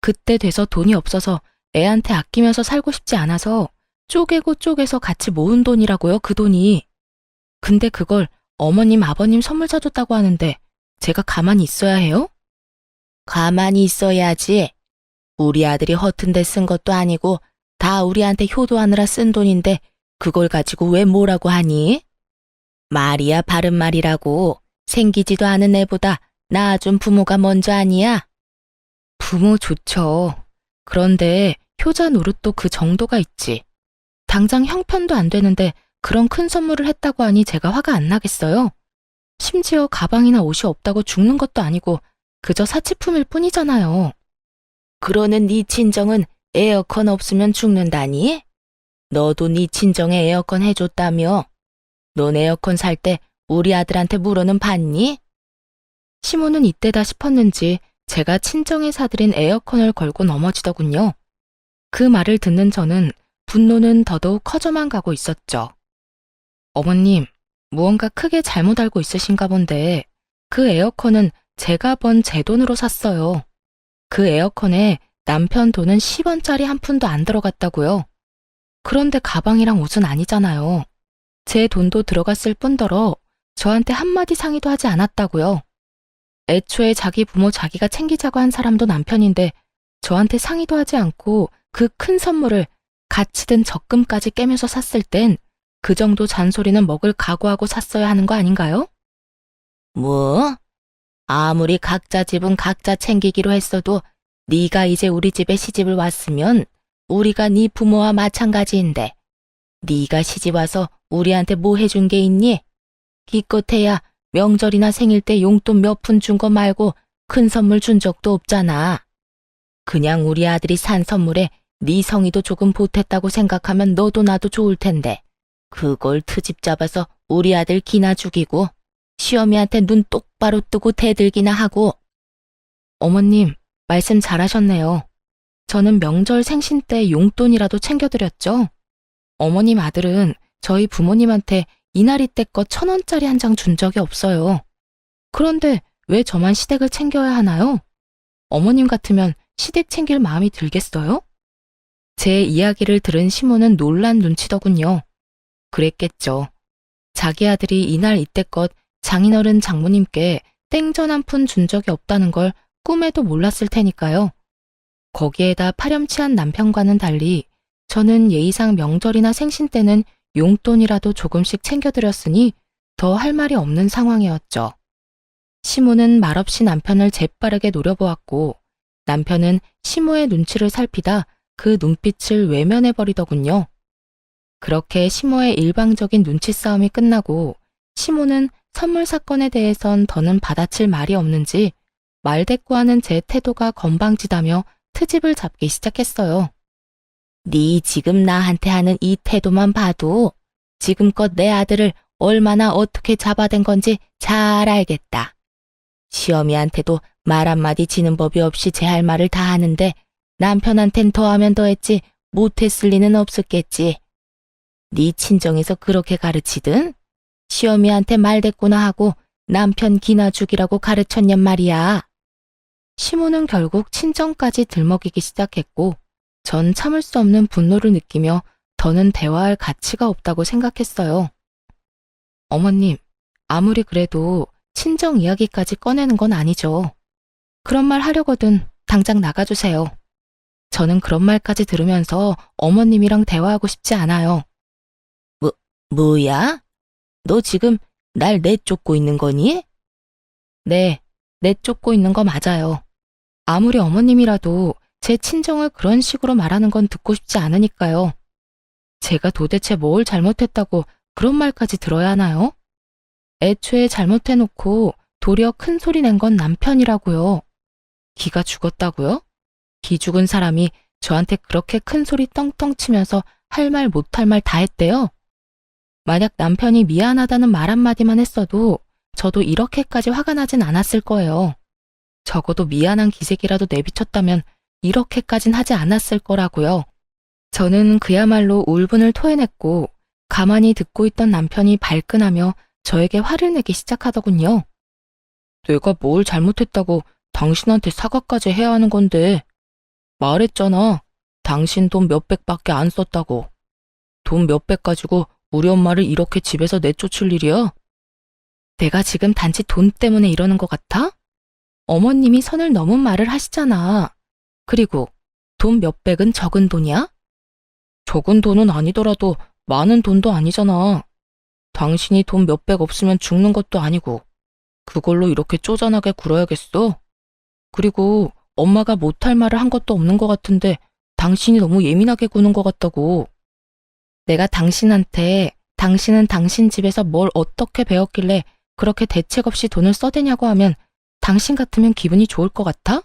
그때 돼서 돈이 없어서 애한테 아끼면서 살고 싶지 않아서 쪼개고 쪼개서 같이 모은 돈이라고요, 그 돈이. 근데 그걸 어머님, 아버님 선물 사줬다고 하는데 제가 가만히 있어야 해요? 가만히 있어야지. 우리 아들이 허튼 데 쓴 것도 아니고 다 우리한테 효도하느라 쓴 돈인데 그걸 가지고 왜 뭐라고 하니? 말이야 바른 말이라고. 생기지도 않은 애보다 낳아준 부모가 먼저 아니야? 부모 좋죠. 그런데 효자 노릇도 그 정도가 있지. 당장 형편도 안 되는데 그런 큰 선물을 했다고 하니 제가 화가 안 나겠어요? 심지어 가방이나 옷이 없다고 죽는 것도 아니고 그저 사치품일 뿐이잖아요. 그러는 네 친정은 에어컨 없으면 죽는다니? 너도 네 친정에 에어컨 해줬다며? 넌 에어컨 살 때 우리 아들한테 물어는 봤니? 시모는 이때다 싶었는지 제가 친정에 사들인 에어컨을 걸고 넘어지더군요. 그 말을 듣는 저는 분노는 더더욱 커져만 가고 있었죠. 어머님, 무언가 크게 잘못 알고 있으신가 본데 그 에어컨은 제가 번 제 돈으로 샀어요. 그 에어컨에 남편 돈은 10원짜리 한 푼도 안 들어갔다고요. 그런데 가방이랑 옷은 아니잖아요. 제 돈도 들어갔을 뿐더러 저한테 한마디 상의도 하지 않았다고요. 애초에 자기 부모 자기가 챙기자고 한 사람도 남편인데 저한테 상의도 하지 않고 그 큰 선물을 같이 든 적금까지 깨면서 샀을 땐 그 정도 잔소리는 먹을 각오하고 샀어야 하는 거 아닌가요? 뭐? 아무리 각자 집은 각자 챙기기로 했어도 네가 이제 우리 집에 시집을 왔으면 우리가 네 부모와 마찬가지인데 네가 시집 와서 우리한테 뭐 해준 게 있니? 기껏해야 명절이나 생일 때 용돈 몇 푼 준 거 말고 큰 선물 준 적도 없잖아. 그냥 우리 아들이 산 선물에 네 성의도 조금 보탰다고 생각하면 너도 나도 좋을 텐데 그걸 트집 잡아서 우리 아들 기나 죽이고 시어미한테 눈 똑바로 뜨고 대들기나 하고. 어머님, 말씀 잘하셨네요. 저는 명절 생신 때 용돈이라도 챙겨드렸죠. 어머님 아들은 저희 부모님한테 이날이 때껏 1,000원짜리 한 장 준 적이 없어요. 그런데 왜 저만 시댁을 챙겨야 하나요? 어머님 같으면 시댁 챙길 마음이 들겠어요? 제 이야기를 들은 시모는 놀란 눈치더군요. 그랬겠죠. 자기 아들이 이날 이때껏 장인어른 장모님께 땡전 한 푼 준 적이 없다는 걸 꿈에도 몰랐을 테니까요. 거기에다 파렴치한 남편과는 달리 저는 예의상 명절이나 생신 때는 용돈이라도 조금씩 챙겨드렸으니 더 할 말이 없는 상황이었죠. 시모는 말없이 남편을 재빠르게 노려보았고 남편은 시모의 눈치를 살피다 그 눈빛을 외면해버리더군요. 그렇게 시모의 일방적인 눈치 싸움이 끝나고 시모는 선물 사건에 대해선 더는 받아칠 말이 없는지 말대꾸하는 제 태도가 건방지다며 트집을 잡기 시작했어요. 네 지금 나한테 하는 이 태도만 봐도 지금껏 내 아들을 얼마나 어떻게 잡아댄 건지 잘 알겠다. 시어미한테도 말 한마디 지는 법이 없이 제 할 말을 다 하는데 남편한텐 더하면 더했지 못했을 리는 없었겠지. 네 친정에서 그렇게 가르치든 시어미한테 말대꾸나 하고 남편 기나 죽이라고 가르쳤냔 말이야. 시모는 결국 친정까지 들먹이기 시작했고 전 참을 수 없는 분노를 느끼며 더는 대화할 가치가 없다고 생각했어요. 어머님, 아무리 그래도 친정 이야기까지 꺼내는 건 아니죠. 그런 말 하려거든 당장 나가주세요. 저는 그런 말까지 들으면서 어머님이랑 대화하고 싶지 않아요. 뭐야? 너 지금 날 내쫓고 있는 거니? 네, 내쫓고 있는 거 맞아요. 아무리 어머님이라도 제 친정을 그런 식으로 말하는 건 듣고 싶지 않으니까요. 제가 도대체 뭘 잘못했다고 그런 말까지 들어야 하나요? 애초에 잘못해놓고 도리어 큰 소리 낸 건 남편이라고요. 기가 죽었다고요? 기 죽은 사람이 저한테 그렇게 큰 소리 떵떵 치면서 할 말 못할 말 다 했대요. 만약 남편이 미안하다는 말 한마디만 했어도 저도 이렇게까지 화가 나진 않았을 거예요. 적어도 미안한 기색이라도 내비쳤다면 이렇게까진 하지 않았을 거라고요. 저는 그야말로 울분을 토해냈고 가만히 듣고 있던 남편이 발끈하며 저에게 화를 내기 시작하더군요. 내가 뭘 잘못했다고 당신한테 사과까지 해야 하는 건데. 말했잖아. 당신 돈 몇백밖에 안 썼다고. 돈 몇백 가지고 우리 엄마를 이렇게 집에서 내쫓을 일이야? 내가 지금 단지 돈 때문에 이러는 것 같아? 어머님이 선을 넘은 말을 하시잖아. 그리고 돈 몇백은 적은 돈이야? 적은 돈은 아니더라도 많은 돈도 아니잖아. 당신이 돈 몇백 없으면 죽는 것도 아니고 그걸로 이렇게 쪼잔하게 굴어야겠어? 그리고 엄마가 못할 말을 한 것도 없는 것 같은데 당신이 너무 예민하게 구는 것 같다고. 내가 당신한테 당신은 당신 집에서 뭘 어떻게 배웠길래 그렇게 대책 없이 돈을 써대냐고 하면 당신 같으면 기분이 좋을 것 같아?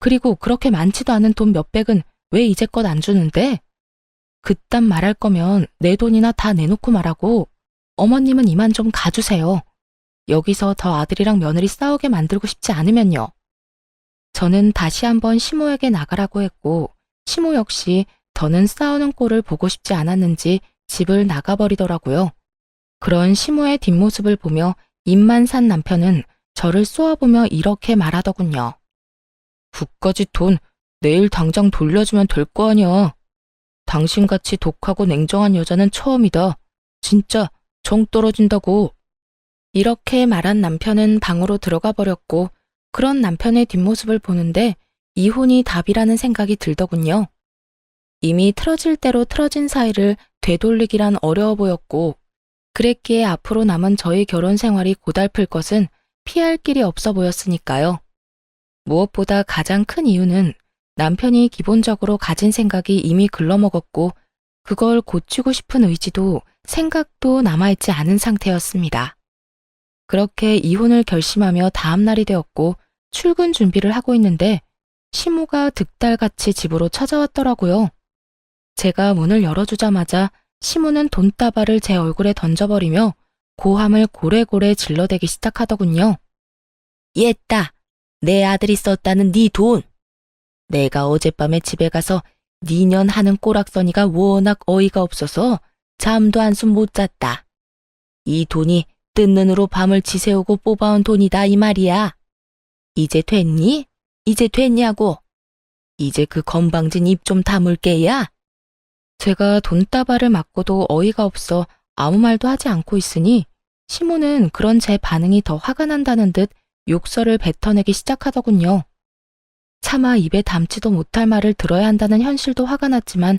그리고 그렇게 많지도 않은 돈 몇백은 왜 이제껏 안 주는데? 그딴 말할 거면 내 돈이나 다 내놓고 말하고 어머님은 이만 좀 가주세요. 여기서 더 아들이랑 며느리 싸우게 만들고 싶지 않으면요. 저는 다시 한번 시모에게 나가라고 했고 시모 역시 더는 싸우는 꼴을 보고 싶지 않았는지 집을 나가버리더라고요. 그런 시모의 뒷모습을 보며 입만 산 남편은 저를 쏘아보며 이렇게 말하더군요. 그까짓 돈 내일 당장 돌려주면 될 거 아니야. 당신같이 독하고 냉정한 여자는 처음이다. 진짜 정 떨어진다고. 이렇게 말한 남편은 방으로 들어가 버렸고 그런 남편의 뒷모습을 보는데 이혼이 답이라는 생각이 들더군요. 이미 틀어질 대로 틀어진 사이를 되돌리기란 어려워 보였고 그랬기에 앞으로 남은 저희 결혼 생활이 고달플 것은 피할 길이 없어 보였으니까요. 무엇보다 가장 큰 이유는 남편이 기본적으로 가진 생각이 이미 글러먹었고 그걸 고치고 싶은 의지도 생각도 남아있지 않은 상태였습니다. 그렇게 이혼을 결심하며 다음 날이 되었고 출근 준비를 하고 있는데 시모가 득달같이 집으로 찾아왔더라고요. 제가 문을 열어주자마자 시모는 돈다발을 제 얼굴에 던져버리며 고함을 고래고래 질러대기 시작하더군요. 얘따, 내 아들이 썼다는 네 돈. 내가 어젯밤에 집에 가서 니년 하는 꼬락서니가 워낙 어이가 없어서 잠도 한숨 못 잤다. 이 돈이 뜬 눈으로 밤을 지새우고 뽑아온 돈이다 이 말이야. 이제 됐니? 이제 됐냐고. 이제 그 건방진 입 좀 다물게야. 제가 돈다발을 맞고도 어이가 없어 아무 말도 하지 않고 있으니 시모는 그런 제 반응이 더 화가 난다는 듯 욕설을 뱉어내기 시작하더군요. 차마 입에 담지도 못할 말을 들어야 한다는 현실도 화가 났지만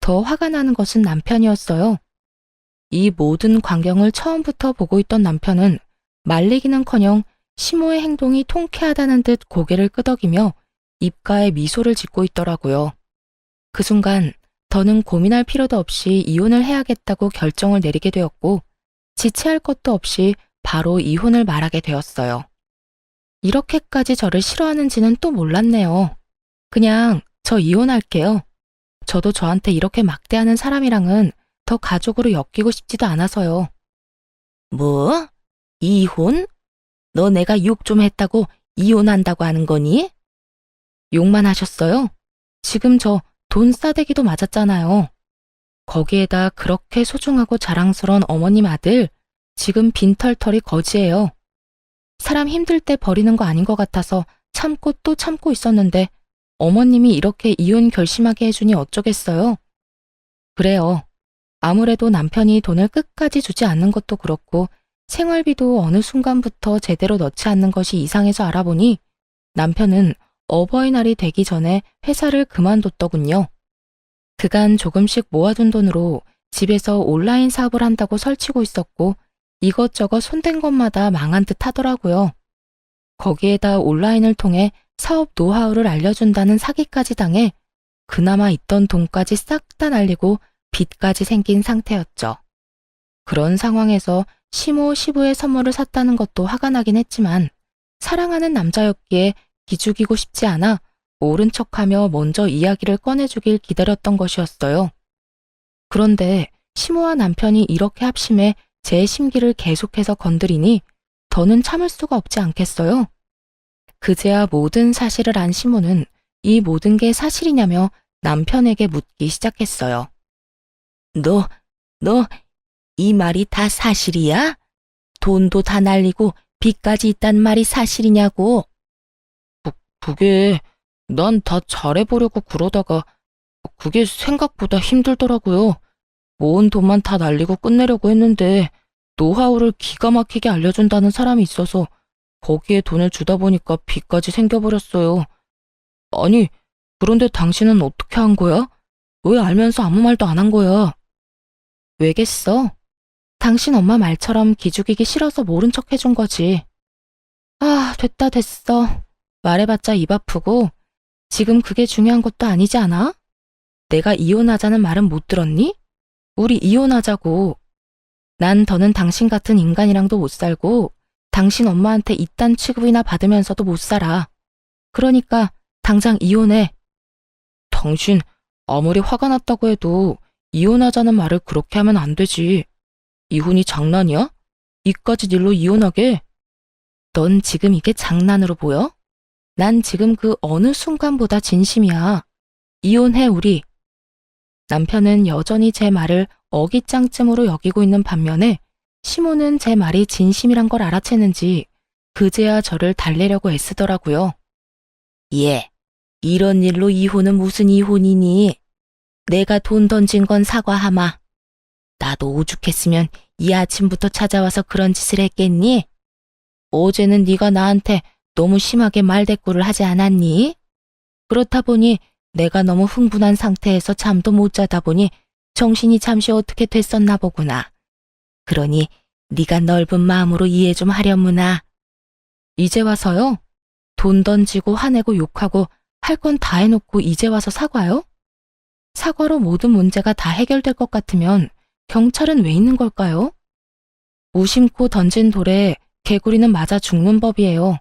더 화가 나는 것은 남편이었어요. 이 모든 광경을 처음부터 보고 있던 남편은 말리기는커녕 시모의 행동이 통쾌하다는 듯 고개를 끄덕이며 입가에 미소를 짓고 있더라고요. 그 순간 더는 고민할 필요도 없이 이혼을 해야겠다고 결정을 내리게 되었고 지체할 것도 없이 바로 이혼을 말하게 되었어요. 이렇게까지 저를 싫어하는지는 또 몰랐네요. 그냥 저 이혼할게요. 저도 저한테 이렇게 막대하는 사람이랑은 더 가족으로 엮이고 싶지도 않아서요. 뭐? 이혼? 너 내가 욕 좀 했다고 이혼한다고 하는 거니? 욕만 하셨어요? 지금 저 돈 싸대기도 맞았잖아요. 거기에다 그렇게 소중하고 자랑스러운 어머님 아들, 지금 빈털털이 거지예요. 사람 힘들 때 버리는 거 아닌 것 같아서 참고 또 참고 있었는데 어머님이 이렇게 이혼 결심하게 해주니 어쩌겠어요? 그래요. 아무래도 남편이 돈을 끝까지 주지 않는 것도 그렇고 생활비도 어느 순간부터 제대로 넣지 않는 것이 이상해서 알아보니 남편은 어버이날이 되기 전에 회사를 그만뒀더군요. 그간 조금씩 모아둔 돈으로 집에서 온라인 사업을 한다고 설치고 있었고 이것저것 손댄 것마다 망한 듯 하더라고요. 거기에다 온라인을 통해 사업 노하우를 알려준다는 사기까지 당해 그나마 있던 돈까지 싹 다 날리고 빚까지 생긴 상태였죠. 그런 상황에서 시모 시부의 선물을 샀다는 것도 화가 나긴 했지만 사랑하는 남자였기에 기죽이고 싶지 않아 모른 척하며 먼저 이야기를 꺼내주길 기다렸던 것이었어요. 그런데 시모와 남편이 이렇게 합심해 제 심기를 계속해서 건드리니 더는 참을 수가 없지 않겠어요. 그제야 모든 사실을 안 시모는 이 모든 게 사실이냐며 남편에게 묻기 시작했어요. 너, 이 말이 다 사실이야? 돈도 다 날리고 빚까지 있단 말이 사실이냐고. 그게 난 다 잘해보려고 그러다가 그게 생각보다 힘들더라고요. 모은 돈만 다 날리고 끝내려고 했는데 노하우를 기가 막히게 알려준다는 사람이 있어서 거기에 돈을 주다 보니까 빚까지 생겨버렸어요. 아니, 그런데 당신은 어떻게 한 거야? 왜 알면서 아무 말도 안 한 거야? 왜겠어? 당신 엄마 말처럼 기죽이기 싫어서 모른 척 해준 거지. 아, 됐어. 말해봤자 입 아프고 지금 그게 중요한 것도 아니지 않아? 내가 이혼하자는 말은 못 들었니? 우리 이혼하자고. 난 더는 당신 같은 인간이랑도 못 살고 당신 엄마한테 이딴 취급이나 받으면서도 못 살아. 그러니까 당장 이혼해. 당신 아무리 화가 났다고 해도 이혼하자는 말을 그렇게 하면 안 되지. 이혼이 장난이야? 이까짓 일로 이혼하게? 넌 지금 이게 장난으로 보여? 난 지금 그 어느 순간보다 진심이야. 이혼해, 우리. 남편은 여전히 제 말을 어깃장쯤으로 여기고 있는 반면에 시모는 제 말이 진심이란 걸 알아채는지 그제야 저를 달래려고 애쓰더라고요. 예, 이런 일로 이혼은 무슨 이혼이니? 내가 돈 던진 건 사과하마. 나도 오죽했으면 이 아침부터 찾아와서 그런 짓을 했겠니? 어제는 네가 나한테 너무 심하게 말대꾸를 하지 않았니? 그렇다 보니 내가 너무 흥분한 상태에서 잠도 못 자다 보니 정신이 잠시 어떻게 됐었나 보구나. 그러니 네가 넓은 마음으로 이해 좀 하려무나. 이제 와서요? 돈 던지고 화내고 욕하고 할 건 다 해놓고 이제 와서 사과요? 사과로 모든 문제가 다 해결될 것 같으면 경찰은 왜 있는 걸까요? 무심코 던진 돌에 개구리는 맞아 죽는 법이에요.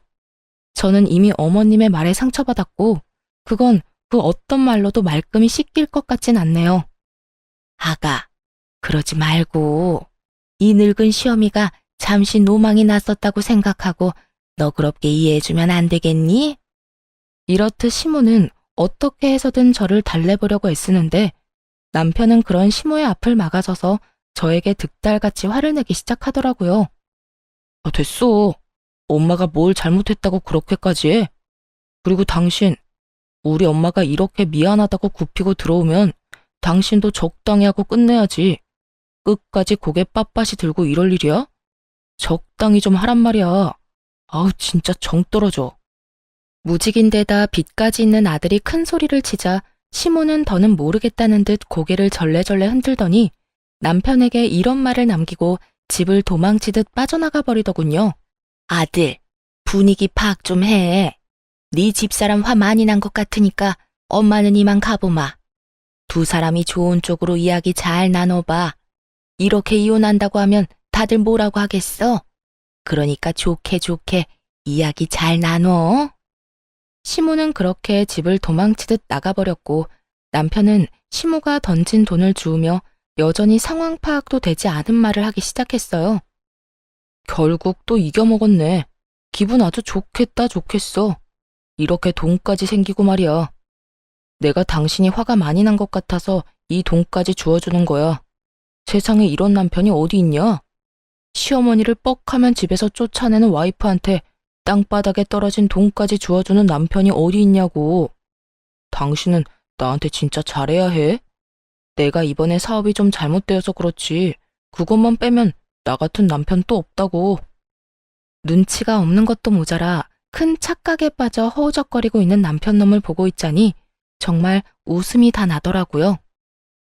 저는 이미 어머님의 말에 상처받았고 그건 그 어떤 말로도 말끔히 씻길 것 같진 않네요. 아가, 그러지 말고 이 늙은 시어미가 잠시 노망이 났었다고 생각하고 너그럽게 이해해주면 안 되겠니? 이렇듯 시모는 어떻게 해서든 저를 달래보려고 애쓰는데 남편은 그런 시모의 앞을 막아서서 저에게 득달같이 화를 내기 시작하더라고요. 아, 됐어. 엄마가 뭘 잘못했다고 그렇게까지 해? 그리고 당신, 우리 엄마가 이렇게 미안하다고 굽히고 들어오면 당신도 적당히 하고 끝내야지. 끝까지 고개 빳빳이 들고 이럴 일이야? 적당히 좀 하란 말이야. 아우 진짜 정 떨어져. 무직인데다 빚까지 있는 아들이 큰 소리를 치자 시모는 더는 모르겠다는 듯 고개를 절레절레 흔들더니 남편에게 이런 말을 남기고 집을 도망치듯 빠져나가 버리더군요. 아들, 분위기 파악 좀 해. 네 집사람 화 많이 난 것 같으니까 엄마는 이만 가보마. 두 사람이 좋은 쪽으로 이야기 잘 나눠봐. 이렇게 이혼한다고 하면 다들 뭐라고 하겠어? 그러니까 좋게 좋게 이야기 잘 나눠. 시모는 그렇게 집을 도망치듯 나가버렸고 남편은 시모가 던진 돈을 주우며 여전히 상황 파악도 되지 않은 말을 하기 시작했어요. 결국 또 이겨먹었네. 기분 아주 좋겠다 좋겠어. 이렇게 돈까지 생기고 말이야. 내가 당신이 화가 많이 난 것 같아서 이 돈까지 주워주는 거야. 세상에 이런 남편이 어디 있냐? 시어머니를 뻑하면 집에서 쫓아내는 와이프한테 땅바닥에 떨어진 돈까지 주워주는 남편이 어디 있냐고. 당신은 나한테 진짜 잘해야 해. 내가 이번에 사업이 좀 잘못되어서 그렇지. 그것만 빼면 나 같은 남편 또 없다고. 눈치가 없는 것도 모자라 큰 착각에 빠져 허우적거리고 있는 남편 놈을 보고 있자니 정말 웃음이 다 나더라고요.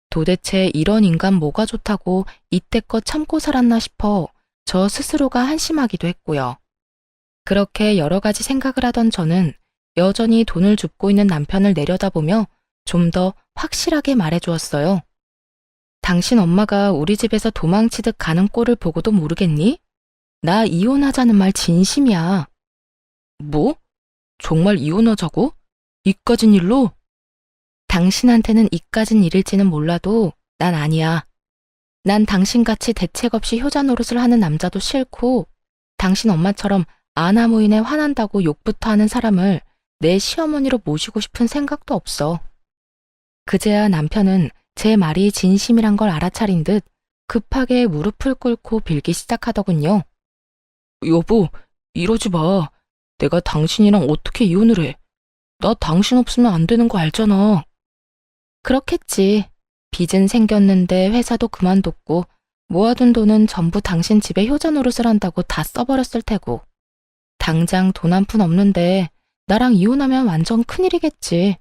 도대체 이런 인간 뭐가 좋다고 이때껏 참고 살았나 싶어 저 스스로가 한심하기도 했고요. 그렇게 여러 가지 생각을 하던 저는 여전히 돈을 줍고 있는 남편을 내려다보며 좀 더 확실하게 말해주었어요. 당신 엄마가 우리 집에서 도망치듯 가는 꼴을 보고도 모르겠니? 나 이혼하자는 말 진심이야. 뭐? 정말 이혼하자고? 이까진 일로? 당신한테는 이까진 일일지는 몰라도 난 아니야. 난 당신같이 대책 없이 효자 노릇을 하는 남자도 싫고 당신 엄마처럼 아나무인에 화난다고 욕부터 하는 사람을 내 시어머니로 모시고 싶은 생각도 없어. 그제야 남편은 제 말이 진심이란 걸 알아차린 듯 급하게 무릎을 꿇고 빌기 시작하더군요. 여보, 이러지 마. 내가 당신이랑 어떻게 이혼을 해? 나 당신 없으면 안 되는 거 알잖아. 그렇겠지. 빚은 생겼는데 회사도 그만뒀고 모아둔 돈은 전부 당신 집에 효자 노릇을 한다고 다 써버렸을 테고. 당장 돈 한 푼 없는데 나랑 이혼하면 완전 큰일이겠지.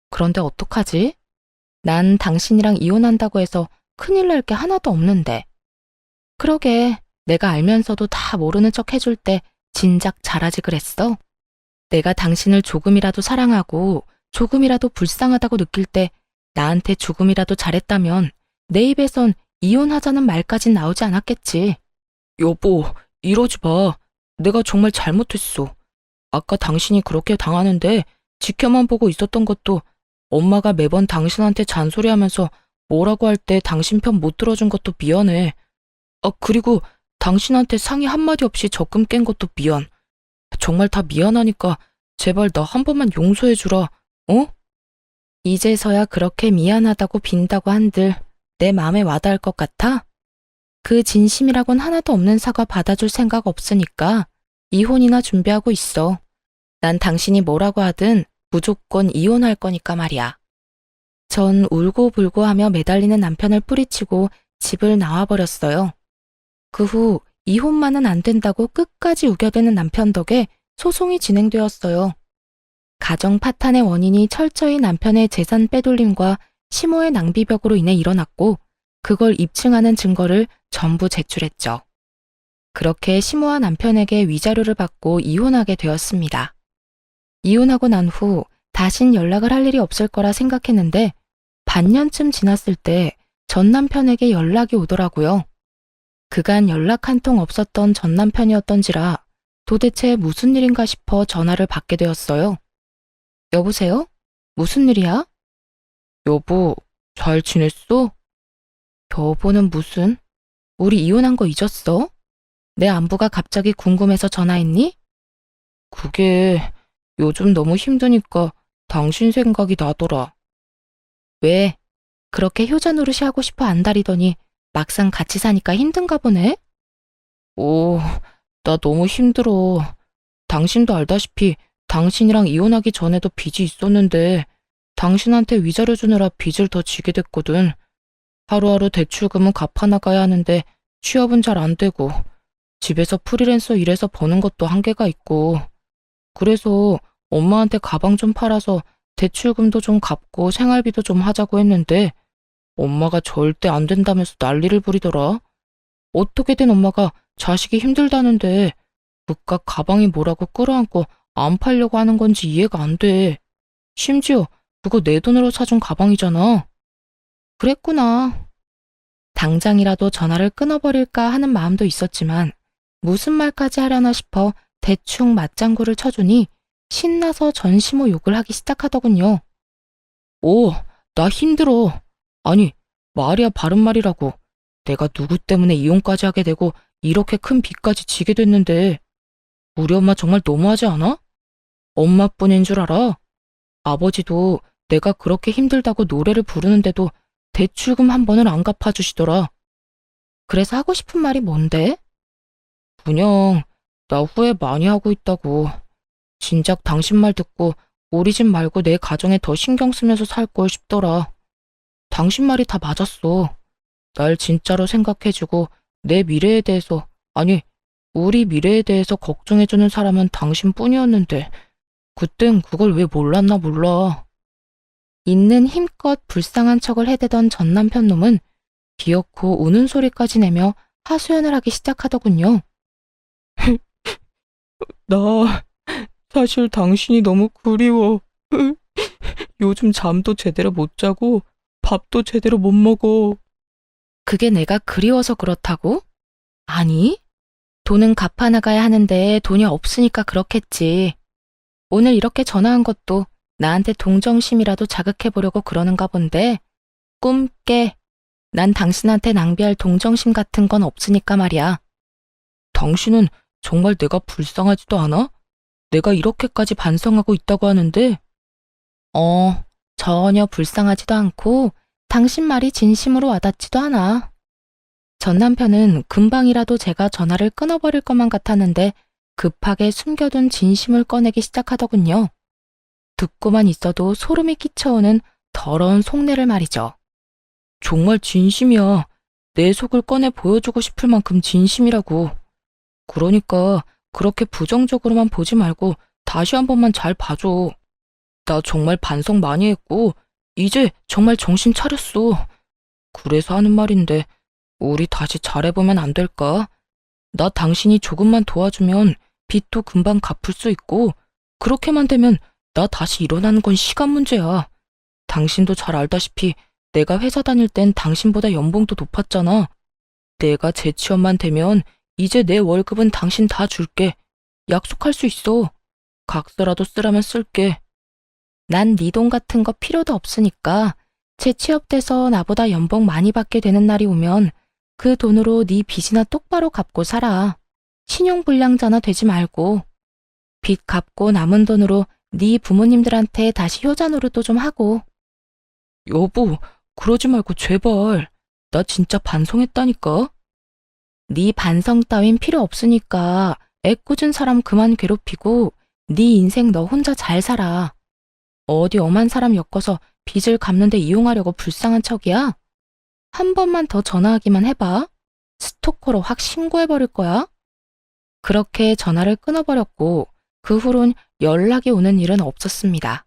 그런데 어떡하지? 난 당신이랑 이혼한다고 해서 큰일 날 게 하나도 없는데. 그러게 내가 알면서도 다 모르는 척 해줄 때 진작 잘하지 그랬어. 내가 당신을 조금이라도 사랑하고 조금이라도 불쌍하다고 느낄 때 나한테 조금이라도 잘했다면 내 입에선 이혼하자는 말까진 나오지 않았겠지. 여보, 이러지 마. 내가 정말 잘못했어. 아까 당신이 그렇게 당하는데 지켜만 보고 있었던 것도 엄마가 매번 당신한테 잔소리하면서 뭐라고 할 때 당신 편 못 들어준 것도 미안해. 그리고 당신한테 상의 한마디 없이 적금 깬 것도 미안. 정말 다 미안하니까 제발 나 한 번만 용서해주라. 어? 이제서야 그렇게 미안하다고 빈다고 한들 내 마음에 와닿을 것 같아? 그 진심이라곤 하나도 없는 사과 받아줄 생각 없으니까 이혼이나 준비하고 있어. 난 당신이 뭐라고 하든 무조건 이혼할 거니까 말이야. 전 울고불고 하며 매달리는 남편을 뿌리치고 집을 나와버렸어요. 그 후 이혼만은 안 된다고 끝까지 우겨대는 남편 덕에 소송이 진행되었어요. 가정 파탄의 원인이 철저히 남편의 재산 빼돌림과 시모의 낭비벽으로 인해 일어났고 그걸 입증하는 증거를 전부 제출했죠. 그렇게 시모와 남편에게 위자료를 받고 이혼하게 되었습니다. 이혼하고 난 후 다신 연락을 할 일이 없을 거라 생각했는데 반년쯤 지났을 때 전 남편에게 연락이 오더라고요. 그간 연락 한 통 없었던 전 남편이었던지라 도대체 무슨 일인가 싶어 전화를 받게 되었어요. 여보세요? 무슨 일이야? 여보, 잘 지냈어? 여보는 무슨? 우리 이혼한 거 잊었어? 내 안부가 갑자기 궁금해서 전화했니? 그게 요즘 너무 힘드니까 당신 생각이 나더라. 왜? 그렇게 효자 노릇이 하고 싶어 안달이더니 막상 같이 사니까 힘든가 보네? 나 너무 힘들어. 당신도 알다시피 당신이랑 이혼하기 전에도 빚이 있었는데 당신한테 위자료 주느라 빚을 더 지게 됐거든. 하루하루 대출금은 갚아 나가야 하는데 취업은 잘 안 되고 집에서 프리랜서 일해서 버는 것도 한계가 있고 그래서 엄마한테 가방 좀 팔아서 대출금도 좀 갚고 생활비도 좀 하자고 했는데 엄마가 절대 안 된다면서 난리를 부리더라. 어떻게 된 엄마가 자식이 힘들다는데 그깟 가방이 뭐라고 끌어안고 안 팔려고 하는 건지 이해가 안 돼. 심지어 그거 내 돈으로 사준 가방이잖아. 그랬구나. 당장이라도 전화를 끊어버릴까 하는 마음도 있었지만 무슨 말까지 하려나 싶어 대충 맞장구를 쳐주니 신나서 전시모 욕을 하기 시작하더군요. 오, 나 힘들어. 아니, 말이야 바른 말이라고. 내가 누구 때문에 이혼까지 하게 되고 이렇게 큰 빚까지 지게 됐는데 우리 엄마 정말 너무하지 않아? 엄마뿐인 줄 알아? 아버지도 내가 그렇게 힘들다고 노래를 부르는데도 대출금 한 번은 안 갚아주시더라. 그래서 하고 싶은 말이 뭔데? 그냥 나 후회 많이 하고 있다고. 진작 당신 말 듣고 우리 집 말고 내 가정에 더 신경 쓰면서 살 걸 싶더라. 당신 말이 다 맞았어. 날 진짜로 생각해주고 내 미래에 대해서, 아니, 우리 미래에 대해서 걱정해주는 사람은 당신뿐이었는데 그땐 그걸 왜 몰랐나 몰라. 있는 힘껏 불쌍한 척을 해대던 전 남편 놈은 기어코 우는 소리까지 내며 하소연을 하기 시작하더군요. 나 사실 당신이 너무 그리워. 요즘 잠도 제대로 못 자고 밥도 제대로 못 먹어. 그게 내가 그리워서 그렇다고? 아니, 돈은 갚아 나가야 하는데 돈이 없으니까 그렇겠지. 오늘 이렇게 전화한 것도 나한테 동정심이라도 자극해보려고 그러는가 본데 꿈 깨. 난 당신한테 낭비할 동정심 같은 건 없으니까 말이야. 당신은 정말 내가 불쌍하지도 않아? 내가 이렇게까지 반성하고 있다고 하는데? 전혀 불쌍하지도 않고 당신 말이 진심으로 와닿지도 않아. 전 남편은 금방이라도 제가 전화를 끊어버릴 것만 같았는데 급하게 숨겨둔 진심을 꺼내기 시작하더군요. 듣고만 있어도 소름이 끼쳐오는 더러운 속내를 말이죠. 정말 진심이야. 내 속을 꺼내 보여주고 싶을 만큼 진심이라고. 그러니까 그렇게 부정적으로만 보지 말고 다시 한 번만 잘 봐줘. 나 정말 반성 많이 했고 이제 정말 정신 차렸어. 그래서 하는 말인데 우리 다시 잘해보면 안 될까? 나 당신이 조금만 도와주면 빚도 금방 갚을 수 있고 그렇게만 되면 나 다시 일어나는 건 시간 문제야. 당신도 잘 알다시피 내가 회사 다닐 땐 당신보다 연봉도 높았잖아. 내가 재취업만 되면 이제 내 월급은 당신 다 줄게. 약속할 수 있어. 각서라도 쓰라면 쓸게. 난 네 돈 같은 거 필요도 없으니까 재취업돼서 나보다 연봉 많이 받게 되는 날이 오면 그 돈으로 네 빚이나 똑바로 갚고 살아. 신용불량자나 되지 말고. 빚 갚고 남은 돈으로 네 부모님들한테 다시 효자 노릇도 좀 하고. 여보, 그러지 말고 제발. 나 진짜 반성했다니까. 네 반성 따윈 필요 없으니까 애꿎은 사람 그만 괴롭히고 네 인생 너 혼자 잘 살아. 어디 엄한 사람 엮어서 빚을 갚는데 이용하려고 불쌍한 척이야? 한 번만 더 전화하기만 해봐. 스토커로 확 신고해버릴 거야. 그렇게 전화를 끊어버렸고 그 후론 연락이 오는 일은 없었습니다.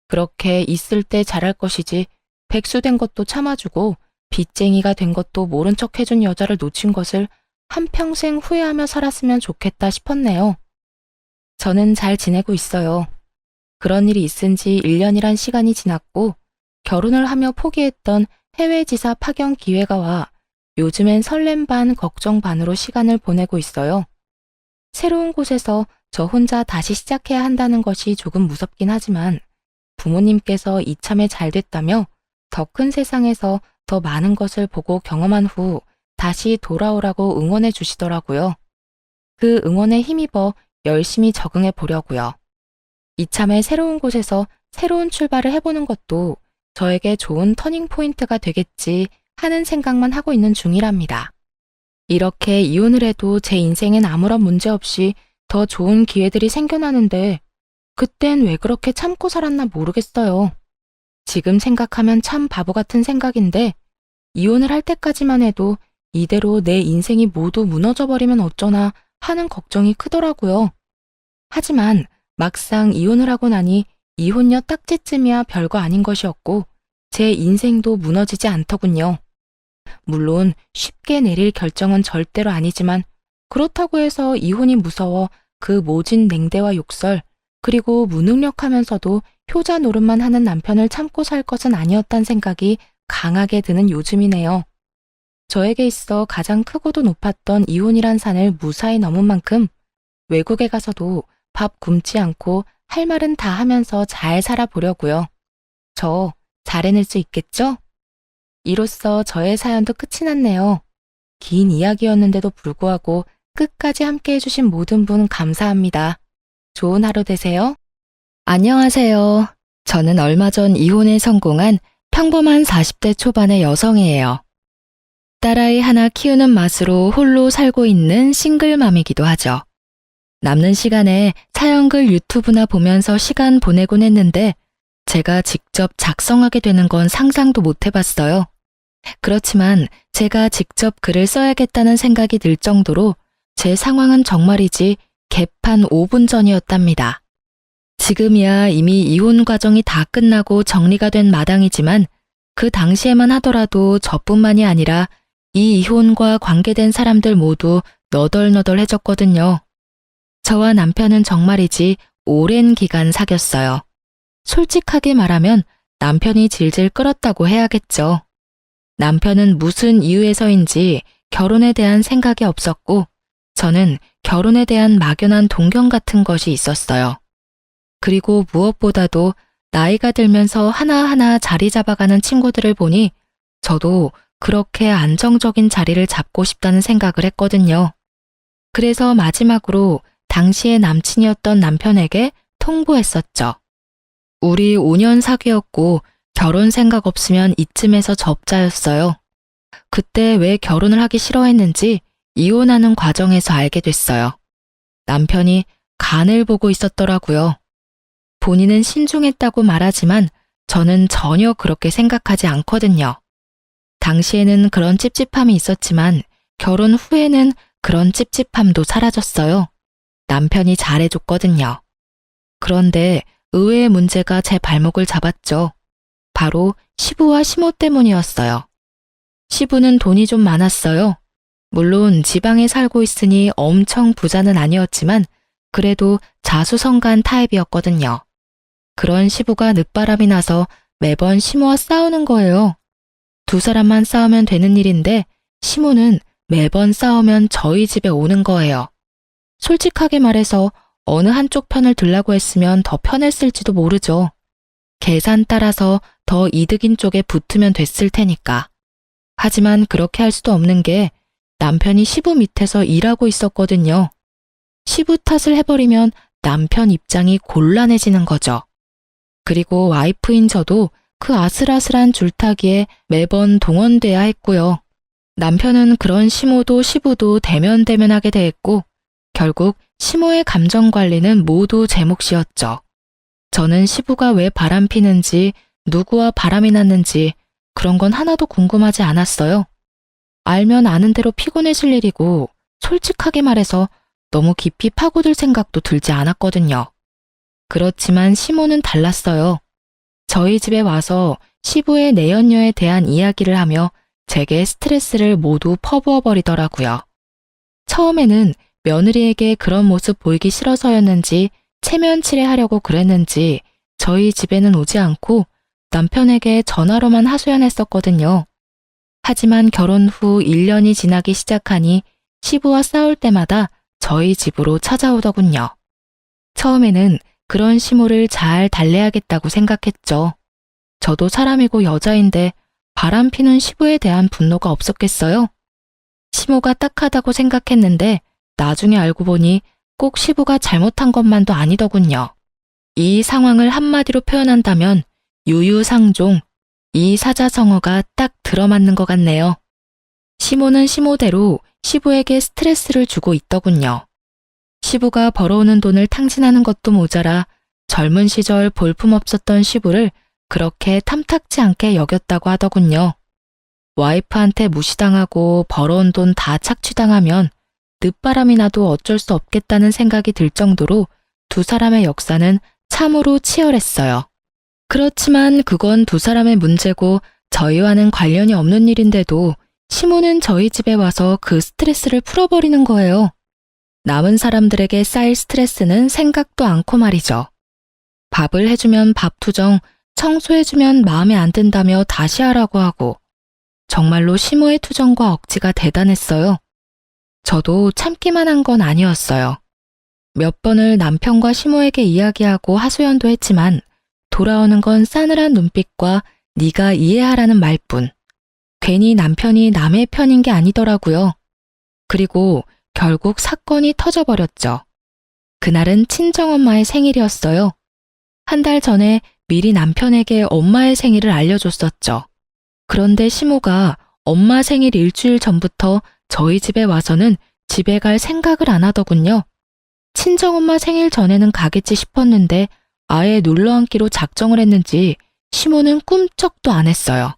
그렇게 있을 때 잘할 것이지 백수된 것도 참아주고 빚쟁이가 된 것도 모른 척 해준 여자를 놓친 것을 한평생 후회하며 살았으면 좋겠다 싶었네요. 저는 잘 지내고 있어요. 그런 일이 있은 지 1년이란 시간이 지났고 결혼을 하며 포기했던 해외 지사 파견 기회가 와 요즘엔 설렘 반 걱정 반으로 시간을 보내고 있어요. 새로운 곳에서 저 혼자 다시 시작해야 한다는 것이 조금 무섭긴 하지만 부모님께서 이참에 잘 됐다며 더 큰 세상에서 더 많은 것을 보고 경험한 후 다시 돌아오라고 응원해 주시더라고요. 그 응원에 힘입어 열심히 적응해 보려고요. 이참에 새로운 곳에서 새로운 출발을 해보는 것도 저에게 좋은 터닝 포인트가 되겠지 하는 생각만 하고 있는 중이랍니다. 이렇게 이혼을 해도 제 인생엔 아무런 문제 없이 더 좋은 기회들이 생겨나는데 그땐 왜 그렇게 참고 살았나 모르겠어요. 지금 생각하면 참 바보 같은 생각인데 이혼을 할 때까지만 해도 이대로 내 인생이 모두 무너져 버리면 어쩌나 하는 걱정이 크더라고요. 하지만 막상 이혼을 하고 나니 이혼녀 딱지쯤이야 별거 아닌 것이었고 제 인생도 무너지지 않더군요. 물론 쉽게 내릴 결정은 절대로 아니지만 그렇다고 해서 이혼이 무서워 그 모진 냉대와 욕설 그리고 무능력하면서도 효자 노릇만 하는 남편을 참고 살 것은 아니었단 생각이 강하게 드는 요즘이네요. 저에게 있어 가장 크고도 높았던 이혼이란 산을 무사히 넘은 만큼 외국에 가서도 밥 굶지 않고 할 말은 다 하면서 잘 살아보려고요. 저 잘해낼 수 있겠죠? 이로써 저의 사연도 끝이 났네요. 긴 이야기였는데도 불구하고 끝까지 함께 해주신 모든 분 감사합니다. 좋은 하루 되세요. 안녕하세요. 저는 얼마 전 이혼에 성공한 평범한 40대 초반의 여성이에요. 딸아이 하나 키우는 맛으로 홀로 살고 있는 싱글맘이기도 하죠. 남는 시간에 사연글 유튜브나 보면서 시간 보내곤 했는데 제가 직접 작성하게 되는 건 상상도 못 해봤어요. 그렇지만 제가 직접 글을 써야겠다는 생각이 들 정도로 제 상황은 정말이지 개판 5분 전이었답니다. 지금이야 이미 이혼 과정이 다 끝나고 정리가 된 마당이지만 그 당시에만 하더라도 저뿐만이 아니라 이 이혼과 관계된 사람들 모두 너덜너덜해졌거든요. 저와 남편은 정말이지 오랜 기간 사귀었어요. 솔직하게 말하면 남편이 질질 끌었다고 해야겠죠. 남편은 무슨 이유에서인지 결혼에 대한 생각이 없었고 저는 결혼에 대한 막연한 동경 같은 것이 있었어요. 그리고 무엇보다도 나이가 들면서 하나하나 자리 잡아가는 친구들을 보니 저도 그렇게 안정적인 자리를 잡고 싶다는 생각을 했거든요. 그래서 마지막으로 당시의 남친이었던 남편에게 통보했었죠. 우리 5년 사귀었고 결혼 생각 없으면 이쯤에서 접자였어요. 그때 왜 결혼을 하기 싫어했는지 이혼하는 과정에서 알게 됐어요. 남편이 간을 보고 있었더라고요. 본인은 신중했다고 말하지만 저는 전혀 그렇게 생각하지 않거든요. 당시에는 그런 찝찝함이 있었지만 결혼 후에는 그런 찝찝함도 사라졌어요. 남편이 잘해줬거든요. 그런데 의외의 문제가 제 발목을 잡았죠. 바로 시부와 시모 때문이었어요. 시부는 돈이 좀 많았어요. 물론 지방에 살고 있으니 엄청 부자는 아니었지만 그래도 자수성가한 타입이었거든요. 그런 시부가 늦바람이 나서 매번 시모와 싸우는 거예요. 두 사람만 싸우면 되는 일인데 시모는 매번 싸우면 저희 집에 오는 거예요. 솔직하게 말해서 어느 한쪽 편을 들라고 했으면 더 편했을지도 모르죠. 계산 따라서 더 이득인 쪽에 붙으면 됐을 테니까. 하지만 그렇게 할 수도 없는 게 남편이 시부 밑에서 일하고 있었거든요. 시부 탓을 해버리면 남편 입장이 곤란해지는 거죠. 그리고 와이프인 저도 그 아슬아슬한 줄타기에 매번 동원돼야 했고요. 남편은 그런 시모도 시부도 대면대면하게 대했고 결국 시모의 감정 관리는 모두 제 몫이었죠. 저는 시부가 왜 바람 피는지 누구와 바람이 났는지 그런 건 하나도 궁금하지 않았어요. 알면 아는 대로 피곤해질 일이고 솔직하게 말해서 너무 깊이 파고들 생각도 들지 않았거든요. 그렇지만 시모는 달랐어요. 저희 집에 와서 시부의 내연녀에 대한 이야기를 하며 제게 스트레스를 모두 퍼부어 버리더라고요. 처음에는 며느리에게 그런 모습 보이기 싫어서였는지 체면 칠해하려고 그랬는지 저희 집에는 오지 않고 남편에게 전화로만 하소연했었거든요. 하지만 결혼 후 1년이 지나기 시작하니 시부와 싸울 때마다 저희 집으로 찾아오더군요. 처음에는 그런 시모를 잘 달래야겠다고 생각했죠. 저도 사람이고 여자인데 바람 피는 시부에 대한 분노가 없었겠어요? 시모가 딱하다고 생각했는데 나중에 알고 보니 꼭 시부가 잘못한 것만도 아니더군요. 이 상황을 한마디로 표현한다면 유유상종, 이 사자성어가 딱 들어맞는 것 같네요. 시모는 시모대로 시부에게 스트레스를 주고 있더군요. 시부가 벌어오는 돈을 탕진하는 것도 모자라 젊은 시절 볼품없었던 시부를 그렇게 탐탁지 않게 여겼다고 하더군요. 와이프한테 무시당하고 벌어온 돈 다 착취당하면 늦바람이 나도 어쩔 수 없겠다는 생각이 들 정도로 두 사람의 역사는 참으로 치열했어요. 그렇지만 그건 두 사람의 문제고 저희와는 관련이 없는 일인데도 시모는 저희 집에 와서 그 스트레스를 풀어버리는 거예요. 남은 사람들에게 쌓일 스트레스는 생각도 않고 말이죠. 밥을 해주면 밥투정, 청소해주면 마음에 안 든다며 다시 하라고 하고 정말로 시모의 투정과 억지가 대단했어요. 저도 참기만 한 건 아니었어요. 몇 번을 남편과 시모에게 이야기하고 하소연도 했지만 돌아오는 건 싸늘한 눈빛과 네가 이해하라는 말뿐. 괜히 남편이 남의 편인 게 아니더라고요. 그리고 결국 사건이 터져버렸죠. 그날은 친정엄마의 생일이었어요. 한 달 전에 미리 남편에게 엄마의 생일을 알려줬었죠. 그런데 시모가 엄마 생일 일주일 전부터 저희 집에 와서는 집에 갈 생각을 안 하더군요. 친정엄마 생일 전에는 가겠지 싶었는데 아예 눌러앉기로 작정을 했는지 시모는 꿈쩍도 안 했어요.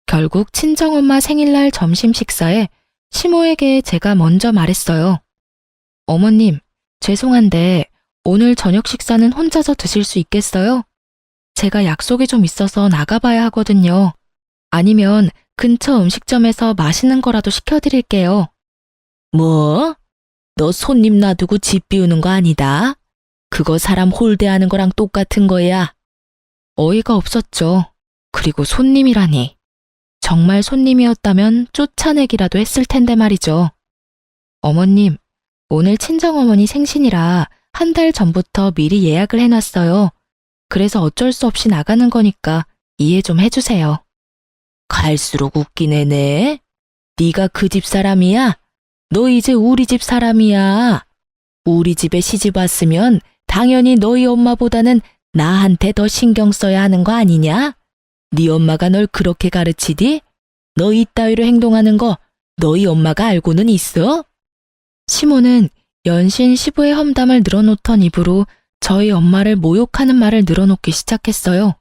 결국 친정엄마 생일날 점심 식사에 시모에게 제가 먼저 말했어요. 어머님, 죄송한데 오늘 저녁 식사는 혼자서 드실 수 있겠어요? 제가 약속이 좀 있어서 나가봐야 하거든요. 아니면 근처 음식점에서 맛있는 거라도 시켜드릴게요. 뭐? 너 손님 놔두고 집 비우는 거 아니다? 그거 사람 홀대하는 거랑 똑같은 거야. 어이가 없었죠. 그리고 손님이라니. 정말 손님이었다면 쫓아내기라도 했을 텐데 말이죠. 어머님, 오늘 친정어머니 생신이라 한 달 전부터 미리 예약을 해놨어요. 그래서 어쩔 수 없이 나가는 거니까 이해 좀 해주세요. 갈수록 웃기네, 네. 네가 그 집 사람이야? 너 이제 우리 집 사람이야. 우리 집에 시집 왔으면 당연히 너희 엄마보다는 나한테 더 신경 써야 하는 거 아니냐? 네 엄마가 널 그렇게 가르치디? 너 이따위로 행동하는 거 너희 엄마가 알고는 있어? 시모는 연신 시부의 험담을 늘어놓던 입으로 저희 엄마를 모욕하는 말을 늘어놓기 시작했어요.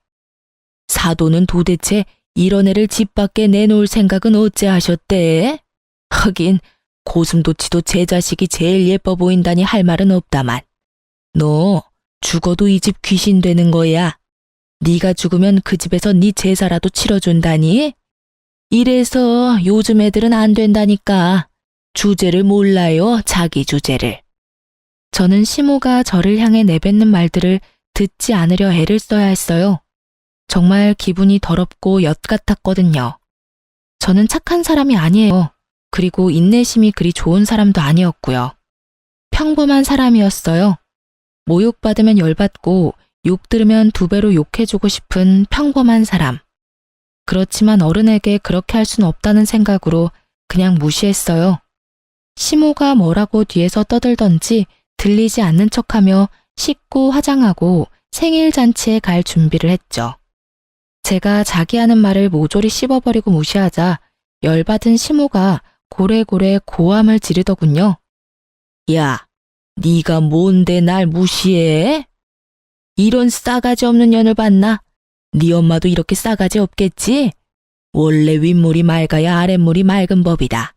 사돈은 도대체 이런 애를 집 밖에 내놓을 생각은 어째 하셨대? 하긴 고슴도치도 제 자식이 제일 예뻐 보인다니 할 말은 없다만. 너 죽어도 이 집 귀신 되는 거야. 네가 죽으면 그 집에서 네 제사라도 치러준다니? 이래서 요즘 애들은 안 된다니까. 주제를 몰라요, 자기 주제를. 저는 시모가 저를 향해 내뱉는 말들을 듣지 않으려 애를 써야 했어요. 정말 기분이 더럽고 엿 같았거든요. 저는 착한 사람이 아니에요. 그리고 인내심이 그리 좋은 사람도 아니었고요. 평범한 사람이었어요. 모욕받으면 열받고 욕 들으면 두 배로 욕해주고 싶은 평범한 사람. 그렇지만 어른에게 그렇게 할 순 없다는 생각으로 그냥 무시했어요. 시모가 뭐라고 뒤에서 떠들던지 들리지 않는 척하며 씻고 화장하고 생일 잔치에 갈 준비를 했죠. 제가 자기 하는 말을 모조리 씹어버리고 무시하자 열받은 시모가 고래고래 고함을 지르더군요. 야, 네가 뭔데 날 무시해? 이런 싸가지 없는 년을 봤나? 네 엄마도 이렇게 싸가지 없겠지? 원래 윗물이 맑아야 아랫물이 맑은 법이다.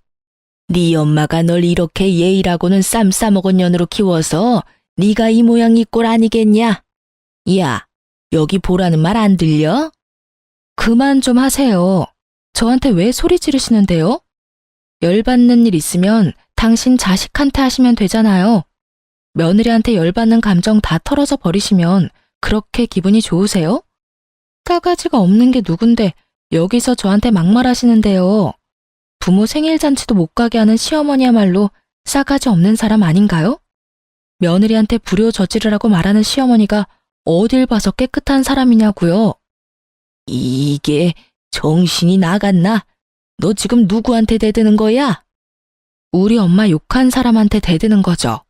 네 엄마가 널 이렇게 예의라고는 쌈 싸먹은 년으로 키워서 네가 이 모양 이 꼴 아니겠냐? 야, 여기 보라는 말 안 들려? 그만 좀 하세요. 저한테 왜 소리 지르시는데요? 열받는 일 있으면 당신 자식한테 하시면 되잖아요. 며느리한테 열받는 감정 다 털어서 버리시면 그렇게 기분이 좋으세요? 싸가지가 없는 게 누군데 여기서 저한테 막말하시는데요. 부모 생일 잔치도 못 가게 하는 시어머니야말로 싸가지 없는 사람 아닌가요? 며느리한테 불효 저지르라고 말하는 시어머니가 어딜 봐서 깨끗한 사람이냐고요. 이게 정신이 나갔나? 너 지금 누구한테 대드는 거야? 우리 엄마 욕한 사람한테 대드는 거죠.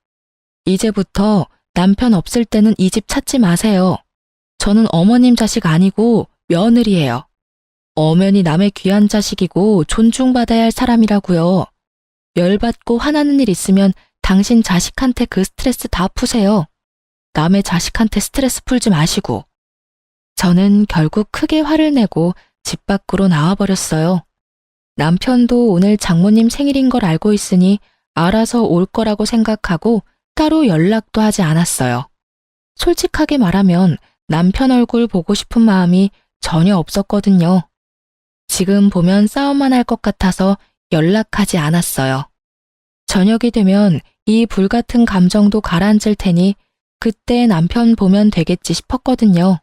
이제부터 남편 없을 때는 이 집 찾지 마세요. 저는 어머님 자식 아니고 며느리예요. 엄연히 남의 귀한 자식이고 존중받아야 할 사람이라고요. 열받고 화나는 일 있으면 당신 자식한테 그 스트레스 다 푸세요. 남의 자식한테 스트레스 풀지 마시고. 저는 결국 크게 화를 내고 집 밖으로 나와버렸어요. 남편도 오늘 장모님 생일인 걸 알고 있으니 알아서 올 거라고 생각하고 따로 연락도 하지 않았어요. 솔직하게 말하면 남편 얼굴 보고 싶은 마음이 전혀 없었거든요. 지금 보면 싸움만 할 것 같아서 연락하지 않았어요. 저녁이 되면 이 불같은 감정도 가라앉을 테니 그때 남편 보면 되겠지 싶었거든요.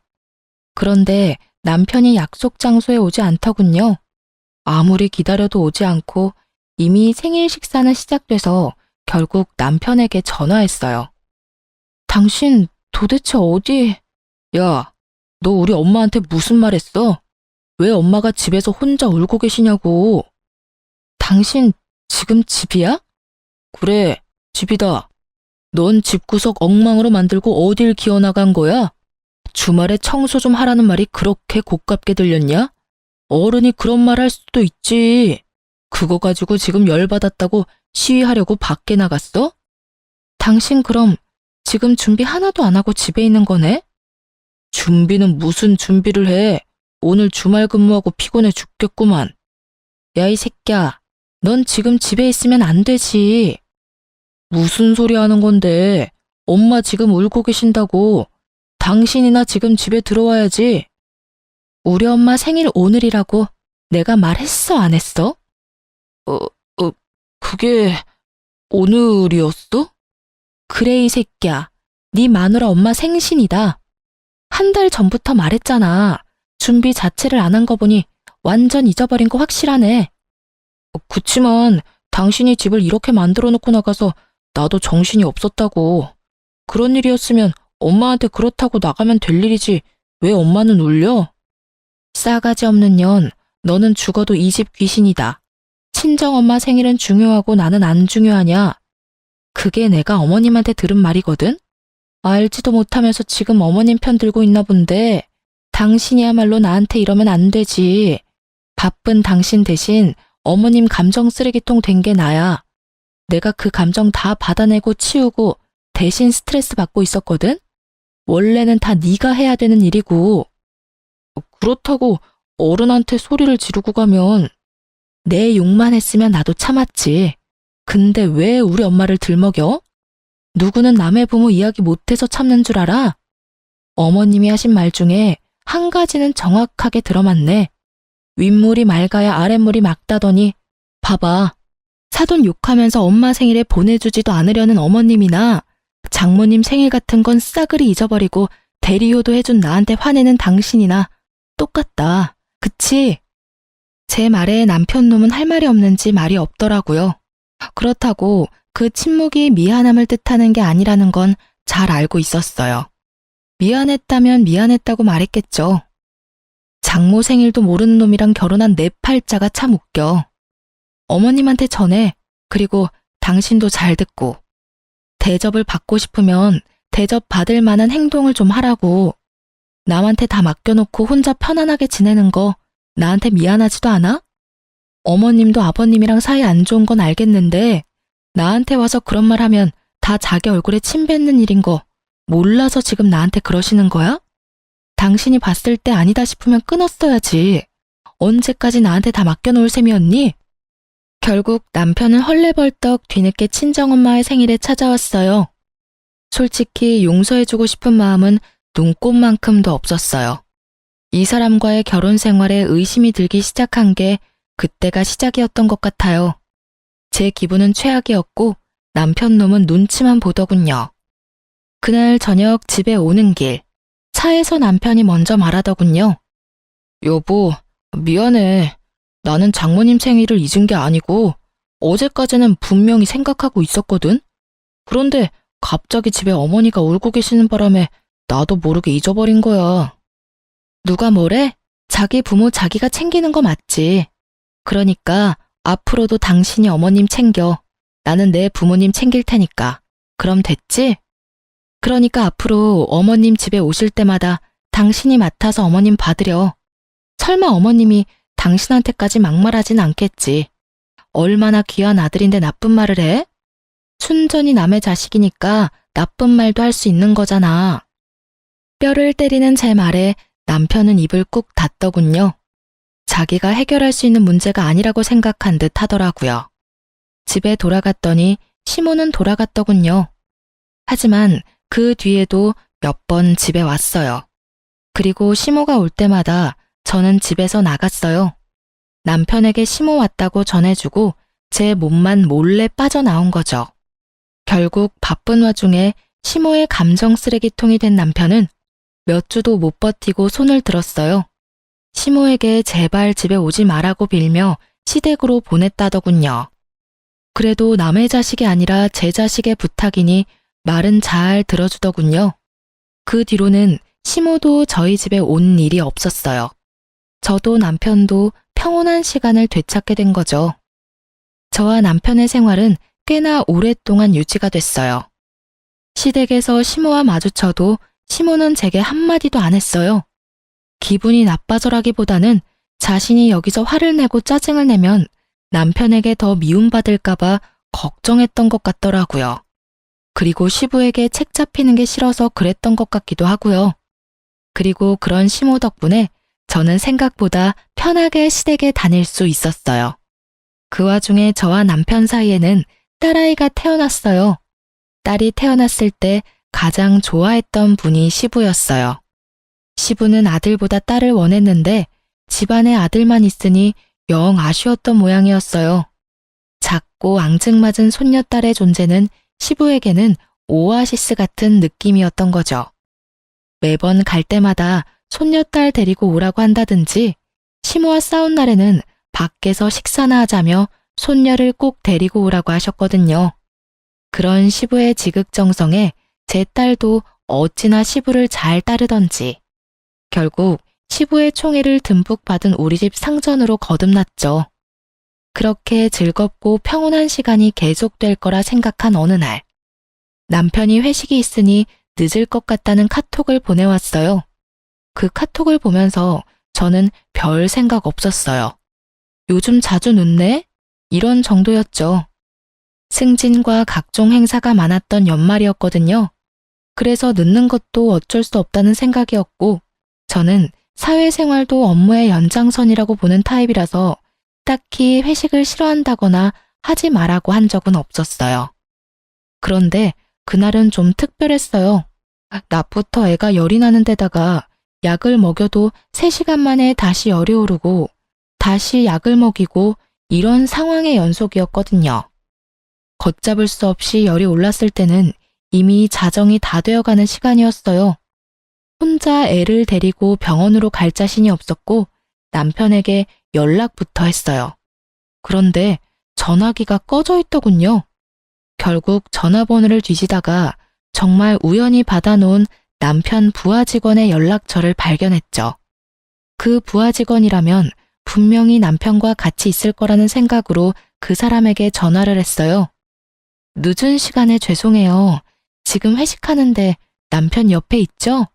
그런데 남편이 약속 장소에 오지 않더군요. 아무리 기다려도 오지 않고 이미 생일 식사는 시작돼서 결국 남편에게 전화했어요. 당신 도대체 어디... 야, 너 우리 엄마한테 무슨 말 했어? 왜 엄마가 집에서 혼자 울고 계시냐고. 당신 지금 집이야? 그래, 집이다. 넌 집구석 엉망으로 만들고 어딜 기어나간 거야? 주말에 청소 좀 하라는 말이 그렇게 고깝게 들렸냐? 어른이 그런 말 할 수도 있지. 그거 가지고 지금 열받았다고 시위하려고 밖에 나갔어? 당신 그럼 지금 준비 하나도 안 하고 집에 있는 거네? 준비는 무슨 준비를 해? 오늘 주말 근무하고 피곤해 죽겠구만. 야, 이 새끼야. 넌 지금 집에 있으면 안 되지. 무슨 소리 하는 건데? 엄마 지금 울고 계신다고. 당신이나 지금 집에 들어와야지. 우리 엄마 생일 오늘이라고 내가 말했어, 안 했어? 그게 오늘이었어? 그래, 이 새끼야. 네 마누라 엄마 생신이다. 한 달 전부터 말했잖아. 준비 자체를 안 한 거 보니 완전 잊어버린 거 확실하네. 그치만 당신이 집을 이렇게 만들어 놓고 나가서 나도 정신이 없었다고. 그런 일이었으면 엄마한테 그렇다고 나가면 될 일이지 왜 엄마는 울려? 싸가지 없는 년, 너는 죽어도 이 집 귀신이다. 친정엄마 생일은 중요하고 나는 안 중요하냐? 그게 내가 어머님한테 들은 말이거든? 알지도 못하면서 지금 어머님 편 들고 있나 본데 당신이야말로 나한테 이러면 안 되지. 바쁜 당신 대신 어머님 감정 쓰레기통 된 게 나야. 내가 그 감정 다 받아내고 치우고 대신 스트레스 받고 있었거든? 원래는 다 네가 해야 되는 일이고. 그렇다고 어른한테 소리를 지르고 가면 내 욕만 했으면 나도 참았지. 근데 왜 우리 엄마를 들먹여? 누구는 남의 부모 이야기 못해서 참는 줄 알아? 어머님이 하신 말 중에 한 가지는 정확하게 들어맞네. 윗물이 맑아야 아랫물이 맑다더니 봐봐. 사돈 욕하면서 엄마 생일에 보내주지도 않으려는 어머님이나 장모님 생일 같은 건 싸그리 잊어버리고 대리효도 해준 나한테 화내는 당신이나 똑같다. 그치? 제 말에 남편 놈은 할 말이 없는지 말이 없더라고요. 그렇다고 그 침묵이 미안함을 뜻하는 게 아니라는 건 잘 알고 있었어요. 미안했다면 미안했다고 말했겠죠. 장모 생일도 모르는 놈이랑 결혼한 내 팔자가 참 웃겨. 어머님한테 전해. 그리고 당신도 잘 듣고. 대접을 받고 싶으면 대접 받을 만한 행동을 좀 하라고. 남한테 다 맡겨놓고 혼자 편안하게 지내는 거 나한테 미안하지도 않아? 어머님도 아버님이랑 사이 안 좋은 건 알겠는데 나한테 와서 그런 말 하면 다 자기 얼굴에 침 뱉는 일인 거 몰라서 지금 나한테 그러시는 거야? 당신이 봤을 때 아니다 싶으면 끊었어야지. 언제까지 나한테 다 맡겨놓을 셈이었니? 결국 남편은 헐레벌떡 뒤늦게 친정엄마의 생일에 찾아왔어요. 솔직히 용서해주고 싶은 마음은 눈꼽만큼도 없었어요. 이 사람과의 결혼 생활에 의심이 들기 시작한 게 그때가 시작이었던 것 같아요. 제 기분은 최악이었고 남편 놈은 눈치만 보더군요. 그날 저녁 집에 오는 길, 차에서 남편이 먼저 말하더군요. 여보, 미안해. 나는 장모님 생일을 잊은 게 아니고 어제까지는 분명히 생각하고 있었거든. 그런데 갑자기 집에 어머니가 울고 계시는 바람에 나도 모르게 잊어버린 거야. 누가 뭐래? 자기 부모 자기가 챙기는 거 맞지. 그러니까 앞으로도 당신이 어머님 챙겨. 나는 내 부모님 챙길 테니까. 그럼 됐지? 그러니까 앞으로 어머님 집에 오실 때마다 당신이 맡아서 어머님 받으려. 설마 어머님이 당신한테까지 막말하진 않겠지. 얼마나 귀한 아들인데 나쁜 말을 해? 순전히 남의 자식이니까 나쁜 말도 할 수 있는 거잖아. 뼈를 때리는 제 말에 남편은 입을 꾹 닫더군요. 자기가 해결할 수 있는 문제가 아니라고 생각한 듯 하더라고요. 집에 돌아갔더니 시모는 돌아갔더군요. 하지만 그 뒤에도 몇 번 집에 왔어요. 그리고 시모가 올 때마다 저는 집에서 나갔어요. 남편에게 시모 왔다고 전해주고 제 몸만 몰래 빠져나온 거죠. 결국 바쁜 와중에 시모의 감정 쓰레기통이 된 남편은 몇 주도 못 버티고 손을 들었어요. 시모에게 제발 집에 오지 말라고 빌며 시댁으로 보냈다더군요. 그래도 남의 자식이 아니라 제 자식의 부탁이니 말은 잘 들어주더군요. 그 뒤로는 시모도 저희 집에 온 일이 없었어요. 저도 남편도 평온한 시간을 되찾게 된 거죠. 저와 남편의 생활은 꽤나 오랫동안 유지가 됐어요. 시댁에서 시모와 마주쳐도 시모는 제게 한마디도 안 했어요. 기분이 나빠져라기보다는 자신이 여기서 화를 내고 짜증을 내면 남편에게 더 미움받을까봐 걱정했던 것 같더라고요. 그리고 시부에게 책 잡히는 게 싫어서 그랬던 것 같기도 하고요. 그리고 그런 시모 덕분에 저는 생각보다 편하게 시댁에 다닐 수 있었어요. 그 와중에 저와 남편 사이에는 딸아이가 태어났어요. 딸이 태어났을 때 가장 좋아했던 분이 시부였어요. 시부는 아들보다 딸을 원했는데 집안에 아들만 있으니 영 아쉬웠던 모양이었어요. 작고 앙증맞은 손녀딸의 존재는 시부에게는 오아시스 같은 느낌이었던 거죠. 매번 갈 때마다 손녀딸 데리고 오라고 한다든지 시모와 싸운 날에는 밖에서 식사나 하자며 손녀를 꼭 데리고 오라고 하셨거든요. 그런 시부의 지극정성에 제 딸도 어찌나 시부를 잘 따르던지 결국 시부의 총애를 듬뿍 받은 우리 집 상전으로 거듭났죠. 그렇게 즐겁고 평온한 시간이 계속될 거라 생각한 어느 날 남편이 회식이 있으니 늦을 것 같다는 카톡을 보내왔어요. 그 카톡을 보면서 저는 별 생각 없었어요. 요즘 자주 늦네? 이런 정도였죠. 승진과 각종 행사가 많았던 연말이었거든요. 그래서 늦는 것도 어쩔 수 없다는 생각이었고 저는 사회생활도 업무의 연장선이라고 보는 타입이라서 딱히 회식을 싫어한다거나 하지 말라고 한 적은 없었어요. 그런데 그날은 좀 특별했어요. 낮부터 애가 열이 나는 데다가 약을 먹여도 3시간 만에 다시 열이 오르고 다시 약을 먹이고 이런 상황의 연속이었거든요. 걷잡을 수 없이 열이 올랐을 때는 이미 자정이 다 되어가는 시간이었어요. 혼자 애를 데리고 병원으로 갈 자신이 없었고 남편에게 연락부터 했어요. 그런데 전화기가 꺼져 있더군요. 결국 전화번호를 뒤지다가 정말 우연히 받아놓은 남편 부하 직원의 연락처를 발견했죠. 그 부하 직원이라면 분명히 남편과 같이 있을 거라는 생각으로 그 사람에게 전화를 했어요. 늦은 시간에 죄송해요. 지금 회식하는데 남편 옆에 있죠?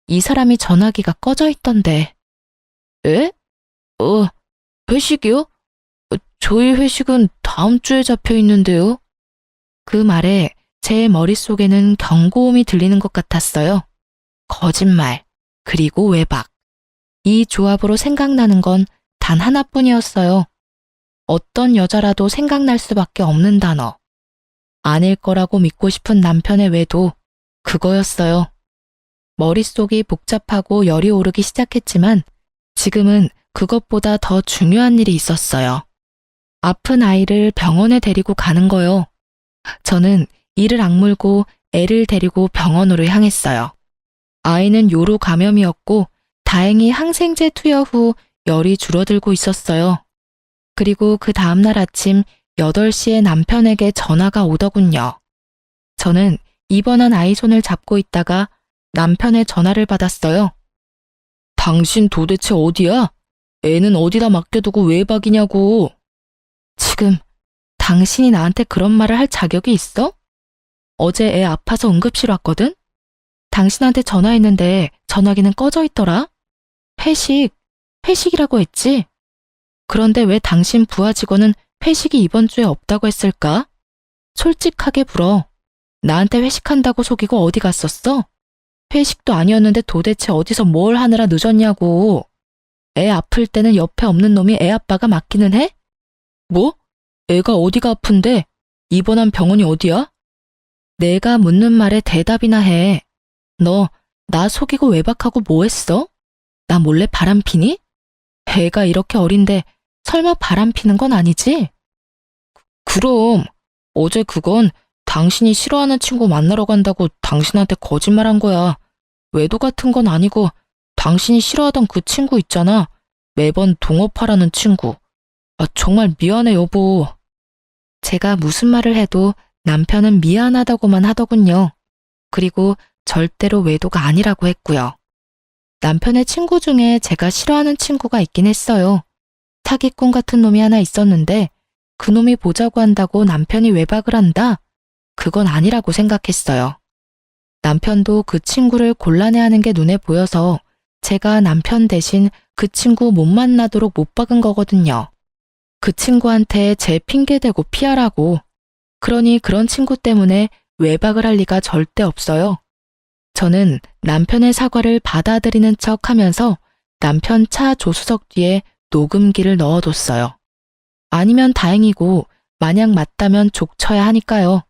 이 사람이 전화기가 꺼져 있던데. 에? 회식이요? 저희 회식은 다음 주에 잡혀 있는데요. 그 말에 제 머릿속에는 경고음이 들리는 것 같았어요. 거짓말, 그리고 외박. 이 조합으로 생각나는 건 단 하나뿐이었어요. 어떤 여자라도 생각날 수밖에 없는 단어. 아닐 거라고 믿고 싶은 남편의 외도, 그거였어요. 머릿속이 복잡하고 열이 오르기 시작했지만 지금은 그것보다 더 중요한 일이 있었어요. 아픈 아이를 병원에 데리고 가는 거요. 저는 이를 악물고 애를 데리고 병원으로 향했어요. 아이는 요로 감염이었고 다행히 항생제 투여 후 열이 줄어들고 있었어요. 그리고 그 다음날 아침 8시에 남편에게 전화가 오더군요. 저는 입원한 아이 손을 잡고 있다가 남편의 전화를 받았어요. 당신 도대체 어디야? 애는 어디다 맡겨두고 외박이냐고. 지금 당신이 나한테 그런 말을 할 자격이 있어? 어제 애 아파서 응급실 왔거든? 당신한테 전화했는데 전화기는 꺼져 있더라? 회식이라고 했지? 그런데 왜 당신 부하 직원은 회식이 이번 주에 없다고 했을까? 솔직하게 물어. 나한테 회식한다고 속이고 어디 갔었어? 회식도 아니었는데 도대체 어디서 뭘 하느라 늦었냐고. 애 아플 때는 옆에 없는 놈이 애 아빠가 맞기는 해? 뭐? 애가 어디가 아픈데? 입원한 병원이 어디야? 내가 묻는 말에 대답이나 해. 너, 나 속이고 외박하고 뭐 했어? 나 몰래 바람 피니? 애가 이렇게 어린데 설마 바람 피는 건 아니지? 그럼, 어제 그건 당신이 싫어하는 친구 만나러 간다고 당신한테 거짓말한 거야. 외도 같은 건 아니고 당신이 싫어하던 그 친구 있잖아. 매번 동업하라는 친구. 아, 정말 미안해, 여보. 제가 무슨 말을 해도 남편은 미안하다고만 하더군요. 그리고 절대로 외도가 아니라고 했고요. 남편의 친구 중에 제가 싫어하는 친구가 있긴 했어요. 사기꾼 같은 놈이 하나 있었는데 그 놈이 보자고 한다고 남편이 외박을 한다? 그건 아니라고 생각했어요. 남편도 그 친구를 곤란해하는 게 눈에 보여서 제가 남편 대신 그 친구 못 만나도록 못 박은 거거든요. 그 친구한테 제 핑계대고 피하라고. 그러니 그런 친구 때문에 외박을 할 리가 절대 없어요. 저는 남편의 사과를 받아들이는 척 하면서 남편 차 조수석 뒤에 녹음기를 넣어뒀어요. 아니면 다행이고 만약 맞다면 족쳐야 하니까요.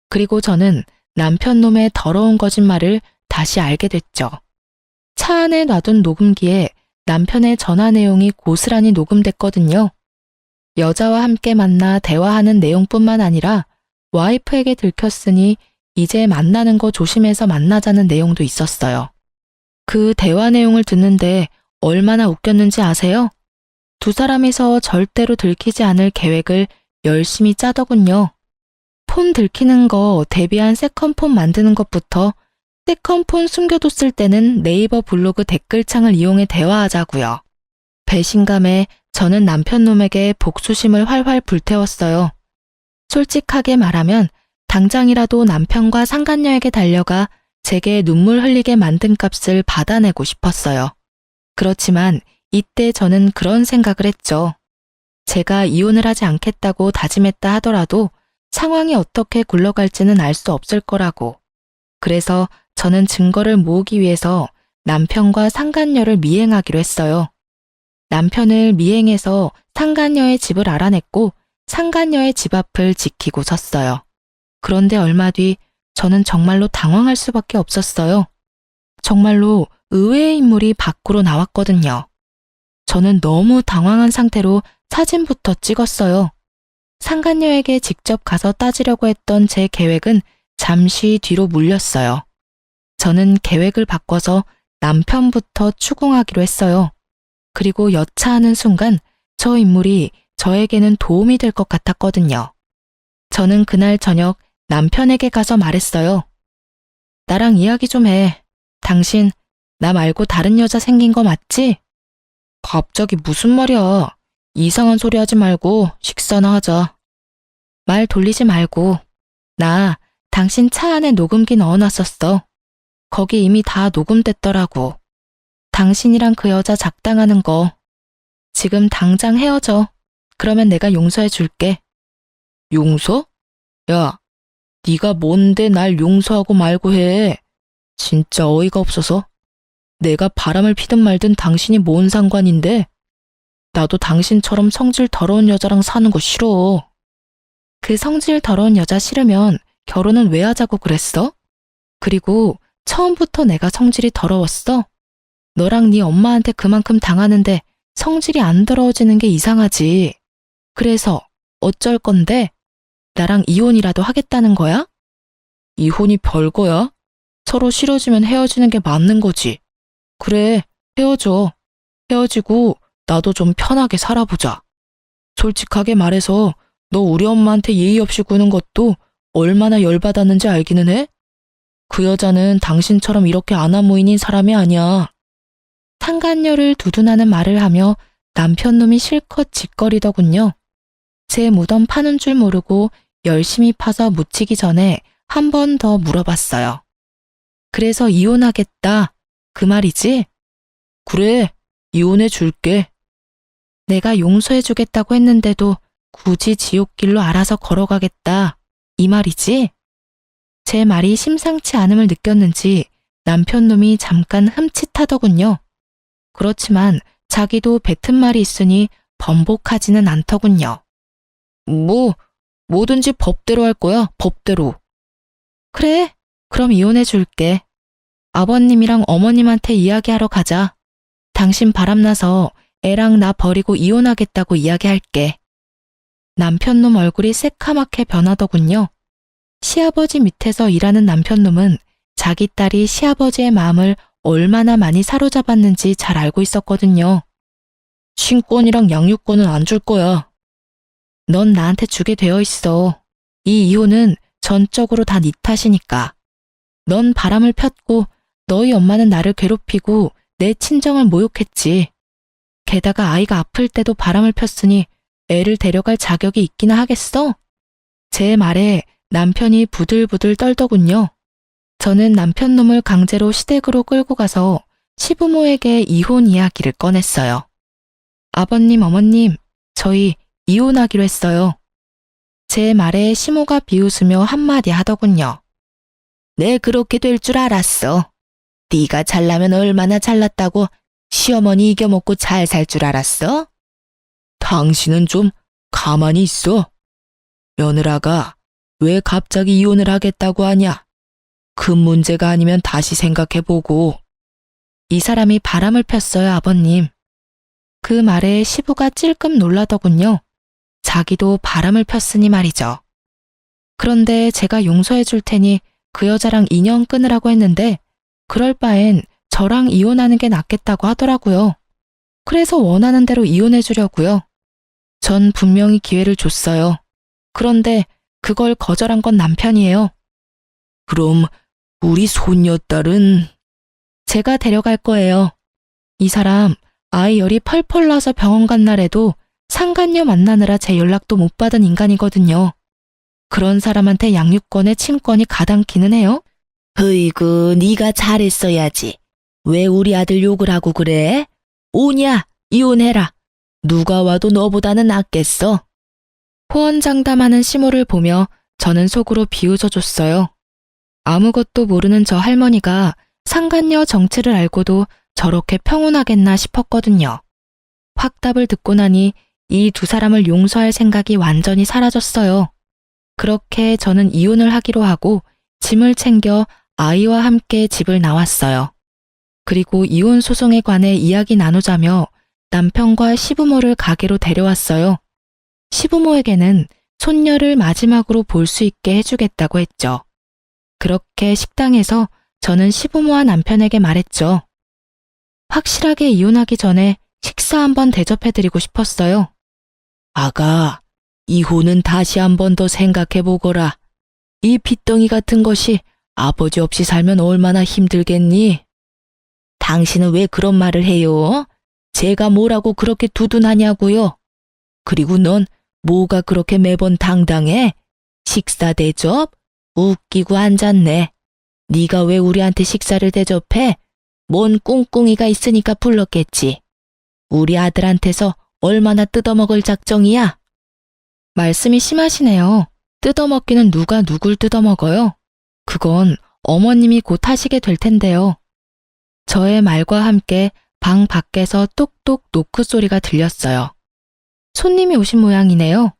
그리고 저는 남편 놈의 더러운 거짓말을 다시 알게 됐죠. 차 안에 놔둔 녹음기에 남편의 전화 내용이 고스란히 녹음됐거든요. 여자와 함께 만나 대화하는 내용뿐만 아니라 와이프에게 들켰으니 이제 만나는 거 조심해서 만나자는 내용도 있었어요. 그 대화 내용을 듣는데 얼마나 웃겼는지 아세요? 두 사람이서 절대로 들키지 않을 계획을 열심히 짜더군요. 폰 들키는 거 대비한 세컨폰 만드는 것부터 세컨폰 숨겨뒀을 때는 네이버 블로그 댓글창을 이용해 대화하자고요. 배신감에 저는 남편 놈에게 복수심을 활활 불태웠어요. 솔직하게 말하면 당장이라도 남편과 상간녀에게 달려가 제게 눈물 흘리게 만든 값을 받아내고 싶었어요. 그렇지만 이때 저는 그런 생각을 했죠. 제가 이혼을 하지 않겠다고 다짐했다 하더라도 상황이 어떻게 굴러갈지는 알 수 없을 거라고. 그래서 저는 증거를 모으기 위해서 남편과 상간녀를 미행하기로 했어요. 남편을 미행해서 상간녀의 집을 알아냈고 상간녀의 집 앞을 지키고 섰어요. 그런데 얼마 뒤 저는 정말로 당황할 수밖에 없었어요. 정말로 의외의 인물이 밖으로 나왔거든요. 저는 너무 당황한 상태로 사진부터 찍었어요. 상간녀에게 직접 가서 따지려고 했던 제 계획은 잠시 뒤로 물렸어요. 저는 계획을 바꿔서 남편부터 추궁하기로 했어요. 그리고 여차하는 순간 저 인물이 저에게는 도움이 될 것 같았거든요. 저는 그날 저녁 남편에게 가서 말했어요. 나랑 이야기 좀 해. 당신 나 말고 다른 여자 생긴 거 맞지? 갑자기 무슨 말이야. 이상한 소리 하지 말고 식사나 하자. 말 돌리지 말고. 나 당신 차 안에 녹음기 넣어놨었어. 거기 이미 다 녹음됐더라고. 당신이랑 그 여자 작당하는 거. 지금 당장 헤어져. 그러면 내가 용서해 줄게. 용서? 야, 네가 뭔데 날 용서하고 말고 해. 진짜 어이가 없어서. 내가 바람을 피든 말든 당신이 뭔 상관인데? 나도 당신처럼 성질 더러운 여자랑 사는 거 싫어. 그 성질 더러운 여자 싫으면 결혼은 왜 하자고 그랬어? 그리고 처음부터 내가 성질이 더러웠어? 너랑 네 엄마한테 그만큼 당하는데 성질이 안 더러워지는 게 이상하지. 그래서 어쩔 건데? 나랑 이혼이라도 하겠다는 거야? 이혼이 별거야? 서로 싫어지면 헤어지는 게 맞는 거지. 그래, 헤어져. 헤어지고 나도 좀 편하게 살아보자. 솔직하게 말해서 너 우리 엄마한테 예의 없이 구는 것도 얼마나 열받았는지 알기는 해? 그 여자는 당신처럼 이렇게 아나무인인 사람이 아니야. 상간녀를 두둔하는 말을 하며 남편놈이 실컷 짓거리더군요. 제 무덤 파는 줄 모르고 열심히 파서 묻히기 전에 한 번 더 물어봤어요. 그래서 이혼하겠다. 그 말이지? 그래, 이혼해 줄게. 내가 용서해 주겠다고 했는데도 굳이 지옥길로 알아서 걸어가겠다. 이 말이지? 제 말이 심상치 않음을 느꼈는지 남편 놈이 잠깐 흠칫하더군요. 그렇지만 자기도 뱉은 말이 있으니 번복하지는 않더군요. 뭐든지 법대로 할 거야, 법대로. 그래, 그럼 이혼해 줄게. 아버님이랑 어머님한테 이야기하러 가자. 당신 바람나서 애랑 나 버리고 이혼하겠다고 이야기할게. 남편놈 얼굴이 새카맣게 변하더군요. 시아버지 밑에서 일하는 남편놈은 자기 딸이 시아버지의 마음을 얼마나 많이 사로잡았는지 잘 알고 있었거든요. 친권이랑 양육권은 안 줄 거야. 넌 나한테 주게 되어 있어. 이 이혼은 전적으로 다 네 탓이니까. 넌 바람을 폈고 너희 엄마는 나를 괴롭히고 내 친정을 모욕했지. 게다가 아이가 아플 때도 바람을 폈으니 애를 데려갈 자격이 있기나 하겠어? 제 말에 남편이 부들부들 떨더군요. 저는 남편놈을 강제로 시댁으로 끌고 가서 시부모에게 이혼 이야기를 꺼냈어요. 아버님, 어머님, 저희 이혼하기로 했어요. 제 말에 시모가 비웃으며 한마디 하더군요. 네, 그렇게 될 줄 알았어. 네가 잘나면 얼마나 잘났다고 시어머니 이겨먹고 잘 살 줄 알았어? 당신은 좀 가만히 있어. 며느라가 왜 갑자기 이혼을 하겠다고 하냐? 큰 문제가 아니면 다시 생각해보고. 이 사람이 바람을 폈어요, 아버님. 그 말에 시부가 찔끔 놀라더군요. 자기도 바람을 폈으니 말이죠. 그런데 제가 용서해 줄 테니 그 여자랑 인연 끊으라고 했는데 그럴 바엔 저랑 이혼하는 게 낫겠다고 하더라고요. 그래서 원하는 대로 이혼해 주려고요. 전 분명히 기회를 줬어요. 그런데 그걸 거절한 건 남편이에요. 그럼 우리 손녀딸은? 제가 데려갈 거예요. 이 사람 아이 열이 펄펄 나서 병원 간 날에도 상간녀 만나느라 제 연락도 못 받은 인간이거든요. 그런 사람한테 양육권에 친권이 가당키는 해요? 으이구, 네가 잘했어야지. 왜 우리 아들 욕을 하고 그래? 오냐, 이혼해라. 누가 와도 너보다는 낫겠어. 호언장담하는 시모를 보며 저는 속으로 비웃어줬어요. 아무것도 모르는 저 할머니가 상간녀 정체를 알고도 저렇게 평온하겠나 싶었거든요. 확답을 듣고 나니 이 두 사람을 용서할 생각이 완전히 사라졌어요. 그렇게 저는 이혼을 하기로 하고 짐을 챙겨 아이와 함께 집을 나왔어요. 그리고 이혼 소송에 관해 이야기 나누자며 남편과 시부모를 가게로 데려왔어요. 시부모에게는 손녀를 마지막으로 볼 수 있게 해주겠다고 했죠. 그렇게 식당에서 저는 시부모와 남편에게 말했죠. 확실하게 이혼하기 전에 식사 한번 대접해드리고 싶었어요. 아가, 이혼은 다시 한 번 더 생각해보거라. 이 빚덩이 같은 것이 아버지 없이 살면 얼마나 힘들겠니? 당신은 왜 그런 말을 해요? 제가 뭐라고 그렇게 두둔하냐고요? 그리고 넌 뭐가 그렇게 매번 당당해? 식사 대접? 웃기고 앉았네. 네가 왜 우리한테 식사를 대접해? 뭔 꿍꿍이가 있으니까 불렀겠지. 우리 아들한테서 얼마나 뜯어먹을 작정이야? 말씀이 심하시네요. 뜯어먹기는 누가 누굴 뜯어먹어요? 그건 어머님이 곧 하시게 될 텐데요. 저의 말과 함께 방 밖에서 똑똑 노크 소리가 들렸어요. 손님이 오신 모양이네요.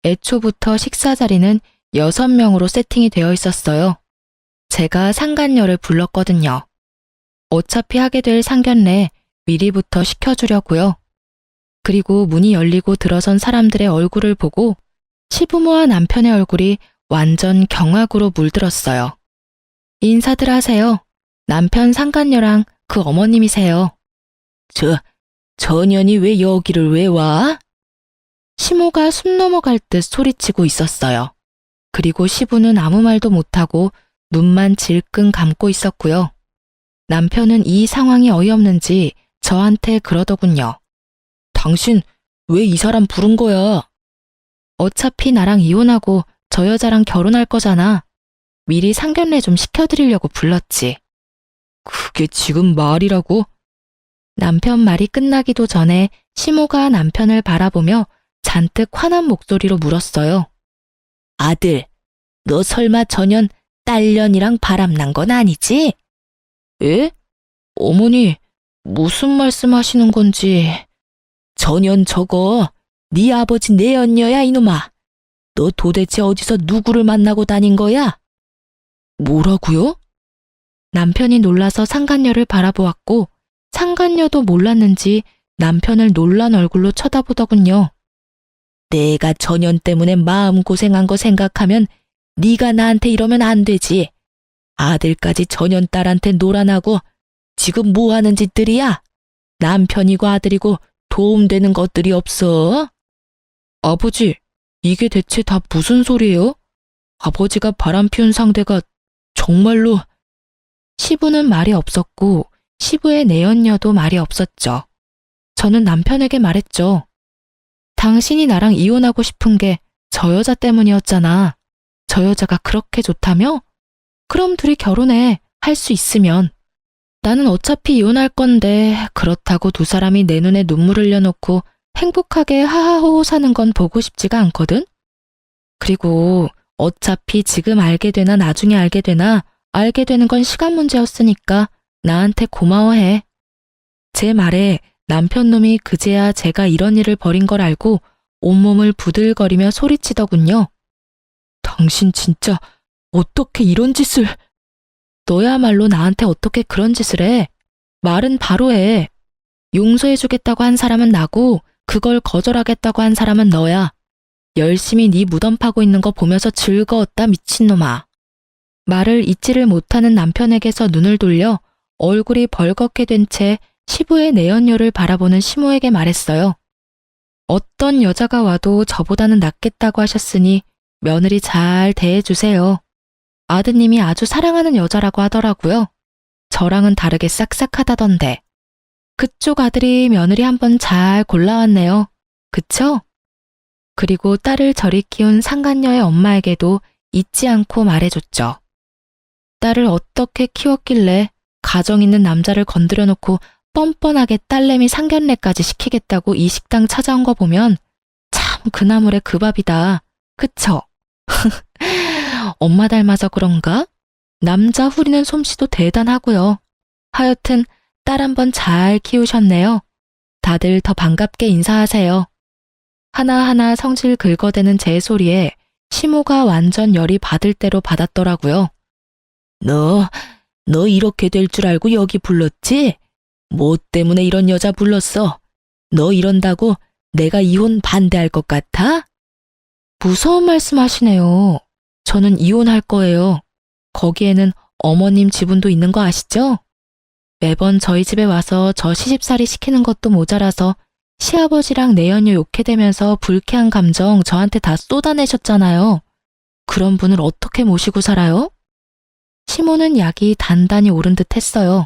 애초부터 식사 자리는 6명으로 세팅이 되어 있었어요. 제가 상간녀를 불렀거든요. 어차피 하게 될 상견례 미리부터 시켜주려고요. 그리고 문이 열리고 들어선 사람들의 얼굴을 보고 시부모와 남편의 얼굴이 완전 경악으로 물들었어요. 인사들 하세요. 남편 상간녀랑 그 어머님이세요. 저 년이 왜 여기를 왜 와? 시모가 숨 넘어갈 듯 소리치고 있었어요. 그리고 시부는 아무 말도 못하고 눈만 질끈 감고 있었고요. 남편은 이 상황이 어이없는지 저한테 그러더군요. 당신 왜 이 사람 부른 거야? 어차피 나랑 이혼하고 저 여자랑 결혼할 거잖아. 미리 상견례 좀 시켜드리려고 불렀지. 그게 지금 말이라고? 남편 말이 끝나기도 전에 시모가 남편을 바라보며 잔뜩 화난 목소리로 물었어요. 아들, 너 설마 전현 딸년이랑 바람난 건 아니지? 에? 어머니, 무슨 말씀하시는 건지. 전현 저거 네 아버지 내연녀야 이놈아. 너 도대체 어디서 누구를 만나고 다닌 거야? 뭐라고요? 남편이 놀라서 상간녀를 바라보았고 상간녀도 몰랐는지 남편을 놀란 얼굴로 쳐다보더군요. 내가 전현 때문에 마음고생한 거 생각하면 네가 나한테 이러면 안 되지. 아들까지 전현 딸한테 놀아나고 지금 뭐 하는 짓들이야? 남편이고 아들이고 도움되는 것들이 없어? 아버지, 이게 대체 다 무슨 소리예요? 아버지가 바람 피운 상대가 정말로... 시부는 말이 없었고 시부의 내연녀도 말이 없었죠. 저는 남편에게 말했죠. 당신이 나랑 이혼하고 싶은 게 저 여자 때문이었잖아. 저 여자가 그렇게 좋다며? 그럼 둘이 결혼해. 할 수 있으면. 나는 어차피 이혼할 건데 그렇다고 두 사람이 내 눈에 눈물 흘려놓고 행복하게 하하호호 사는 건 보고 싶지가 않거든? 그리고 어차피 지금 알게 되나 나중에 알게 되나 알게 되는 건 시간 문제였으니까 나한테 고마워해. 제 말에 남편 놈이 그제야 제가 이런 일을 벌인 걸 알고 온몸을 부들거리며 소리치더군요. 당신 진짜 어떻게 이런 짓을... 너야말로 나한테 어떻게 그런 짓을 해? 말은 바로 해. 용서해주겠다고 한 사람은 나고 그걸 거절하겠다고 한 사람은 너야. 열심히 네 무덤 파고 있는 거 보면서 즐거웠다 미친놈아. 말을 잊지를 못하는 남편에게서 눈을 돌려 얼굴이 벌겋게 된 채 시부의 내연녀를 바라보는 시모에게 말했어요. 어떤 여자가 와도 저보다는 낫겠다고 하셨으니 며느리 잘 대해주세요. 아드님이 아주 사랑하는 여자라고 하더라고요. 저랑은 다르게 싹싹하다던데. 그쪽 아들이 며느리 한번 잘 골라왔네요. 그쵸? 그리고 딸을 저리 키운 상간녀의 엄마에게도 잊지 않고 말해줬죠. 딸을 어떻게 키웠길래 가정 있는 남자를 건드려 놓고 뻔뻔하게 딸내미 상견례까지 시키겠다고 이 식당 찾아온 거 보면 참 그 나물의 그 밥이다. 그쵸? 엄마 닮아서 그런가? 남자 후리는 솜씨도 대단하고요. 하여튼 딸 한번 잘 키우셨네요. 다들 더 반갑게 인사하세요. 하나하나 성질 긁어대는 제 소리에 시모가 완전 열이 받을 대로 받았더라고요. 너 이렇게 될 줄 알고 여기 불렀지? 뭐 때문에 이런 여자 불렀어? 너 이런다고 내가 이혼 반대할 것 같아? 무서운 말씀 하시네요. 저는 이혼할 거예요. 거기에는 어머님 지분도 있는 거 아시죠? 매번 저희 집에 와서 저 시집살이 시키는 것도 모자라서 시아버지랑 내연녀 욕해대면서 불쾌한 감정 저한테 다 쏟아내셨잖아요. 그런 분을 어떻게 모시고 살아요? 시모는 약이 단단히 오른 듯 했어요.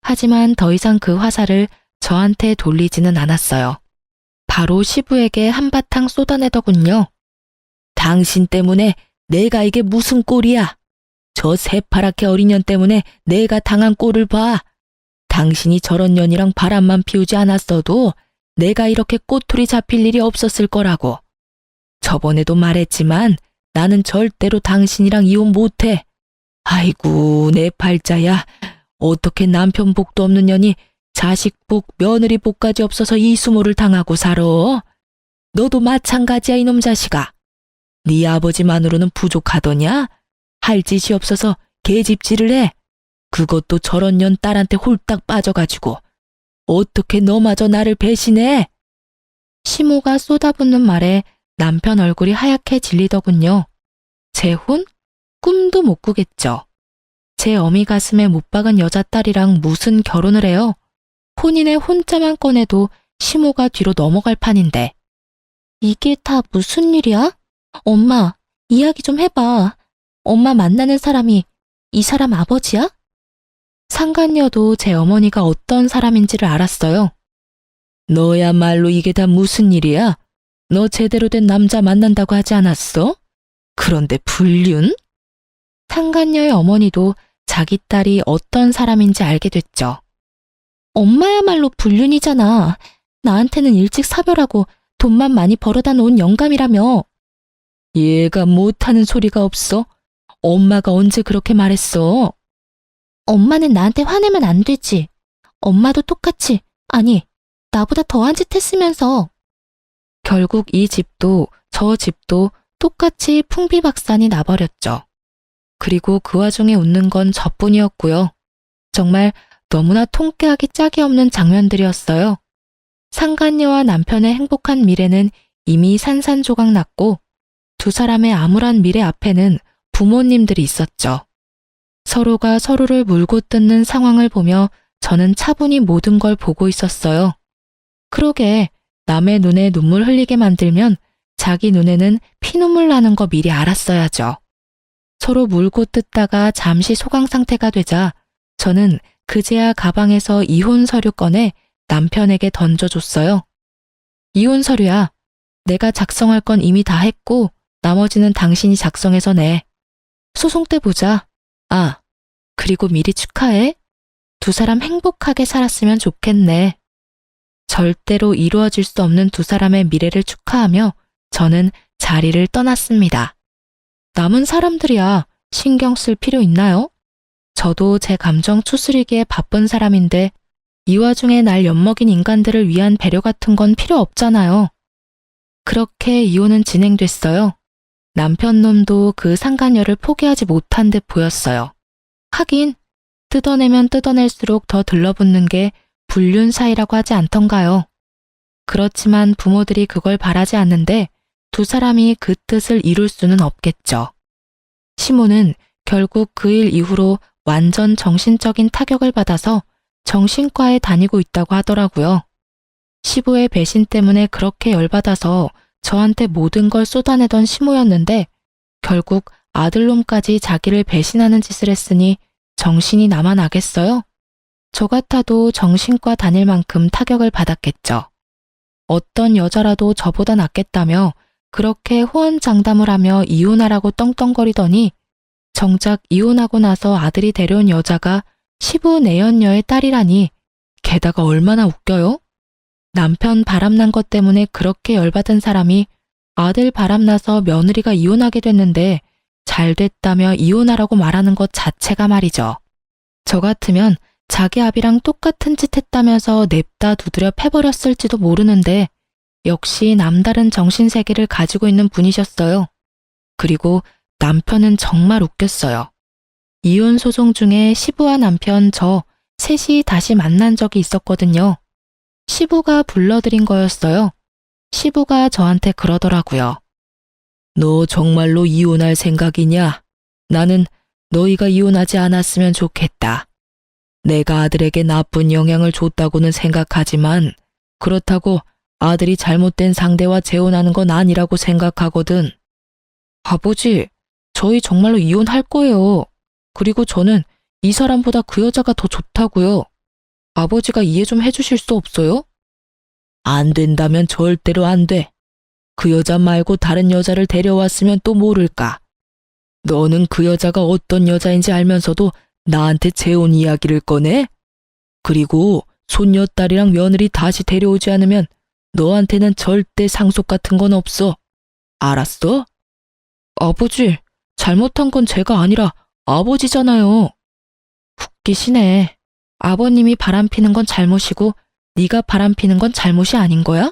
하지만 더 이상 그 화살을 저한테 돌리지는 않았어요. 바로 시부에게 한바탕 쏟아내더군요. 당신 때문에 내가 이게 무슨 꼴이야? 저 새파랗게 어린 년 때문에 내가 당한 꼴을 봐. 당신이 저런 년이랑 바람만 피우지 않았어도 내가 이렇게 꼬투리 잡힐 일이 없었을 거라고. 저번에도 말했지만 나는 절대로 당신이랑 이혼 못해. 아이고 내 팔자야. 어떻게 남편 복도 없는 년이 자식 복, 며느리 복까지 없어서 이 수모를 당하고 살아? 너도 마찬가지야 이놈 자식아. 네 아버지만으로는 부족하더냐? 할 짓이 없어서 계집질을 해. 그것도 저런 년 딸한테 홀딱 빠져가지고. 어떻게 너마저 나를 배신해? 시모가 쏟아붓는 말에 남편 얼굴이 하얗게 질리더군요. 재혼? 꿈도 못 꾸겠죠. 제 어미 가슴에 못 박은 여자 딸이랑 무슨 결혼을 해요? 혼인의 혼자만 꺼내도 시모가 뒤로 넘어갈 판인데. 이게 다 무슨 일이야? 엄마, 이야기 좀 해봐. 엄마 만나는 사람이 이 사람 아버지야? 상간녀도 제 어머니가 어떤 사람인지를 알았어요. 너야말로 이게 다 무슨 일이야? 너 제대로 된 남자 만난다고 하지 않았어? 그런데 불륜? 상간녀의 어머니도 자기 딸이 어떤 사람인지 알게 됐죠. 엄마야말로 불륜이잖아. 나한테는 일찍 사별하고 돈만 많이 벌어다 놓은 영감이라며. 얘가 못하는 소리가 없어. 엄마가 언제 그렇게 말했어? 엄마는 나한테 화내면 안 되지. 엄마도 똑같이, 아니, 나보다 더한 짓 했으면서. 결국 이 집도 저 집도 똑같이 풍비박산이 나버렸죠. 그리고 그 와중에 웃는 건 저뿐이었고요. 정말 너무나 통쾌하기 짝이 없는 장면들이었어요. 상간녀와 남편의 행복한 미래는 이미 산산조각 났고 두 사람의 암울한 미래 앞에는 부모님들이 있었죠. 서로가 서로를 물고 뜯는 상황을 보며 저는 차분히 모든 걸 보고 있었어요. 그러게 남의 눈에 눈물 흘리게 만들면 자기 눈에는 피눈물 나는 거 미리 알았어야죠. 서로 물고 뜯다가 잠시 소강 상태가 되자 저는 그제야 가방에서 이혼 서류 꺼내 남편에게 던져줬어요. 이혼 서류야. 내가 작성할 건 이미 다 했고 나머지는 당신이 작성해서 내. 소송 때 보자. 아, 그리고 미리 축하해. 두 사람 행복하게 살았으면 좋겠네. 절대로 이루어질 수 없는 두 사람의 미래를 축하하며 저는 자리를 떠났습니다. 남은 사람들이야 신경 쓸 필요 있나요? 저도 제 감정 추스리기에 바쁜 사람인데 이 와중에 날 엿먹인 인간들을 위한 배려 같은 건 필요 없잖아요. 그렇게 이혼은 진행됐어요. 남편 놈도 그 상간녀를 포기하지 못한 듯 보였어요. 하긴 뜯어내면 뜯어낼수록 더 들러붙는 게 불륜 사이라고 하지 않던가요. 그렇지만 부모들이 그걸 바라지 않는데 두 사람이 그 뜻을 이룰 수는 없겠죠. 시모는 결국 그 일 이후로 완전 정신적인 타격을 받아서 정신과에 다니고 있다고 하더라고요. 시부의 배신 때문에 그렇게 열받아서 저한테 모든 걸 쏟아내던 시모였는데 결국 아들놈까지 자기를 배신하는 짓을 했으니 정신이 남아나겠어요? 저 같아도 정신과 다닐 만큼 타격을 받았겠죠. 어떤 여자라도 저보다 낫겠다며 그렇게 호언장담을 하며 이혼하라고 떵떵거리더니 정작 이혼하고 나서 아들이 데려온 여자가 시부 내연녀의 딸이라니 게다가 얼마나 웃겨요? 남편 바람난 것 때문에 그렇게 열받은 사람이 아들 바람나서 며느리가 이혼하게 됐는데 잘 됐다며 이혼하라고 말하는 것 자체가 말이죠. 저 같으면 자기 아비랑 똑같은 짓 했다면서 냅다 두드려 패버렸을지도 모르는데 역시 남다른 정신세계를 가지고 있는 분이셨어요. 그리고 남편은 정말 웃겼어요. 이혼 소송 중에 시부와 남편 저 셋이 다시 만난 적이 있었거든요. 시부가 불러들인 거였어요. 시부가 저한테 그러더라고요. 너 정말로 이혼할 생각이냐? 나는 너희가 이혼하지 않았으면 좋겠다. 내가 아들에게 나쁜 영향을 줬다고는 생각하지만 그렇다고 아들이 잘못된 상대와 재혼하는 건 아니라고 생각하거든. 아버지, 저희 정말로 이혼할 거예요. 그리고 저는 이 사람보다 그 여자가 더 좋다고요. 아버지가 이해 좀 해주실 수 없어요? 안 된다면 절대로 안 돼. 그 여자 말고 다른 여자를 데려왔으면 또 모를까. 너는 그 여자가 어떤 여자인지 알면서도 나한테 재혼 이야기를 꺼내? 그리고 손녀딸이랑 며느리 다시 데려오지 않으면 너한테는 절대 상속 같은 건 없어. 알았어? 아버지, 잘못한 건 제가 아니라 아버지잖아요. 웃기시네. 아버님이 바람피는 건 잘못이고 네가 바람피는 건 잘못이 아닌 거야?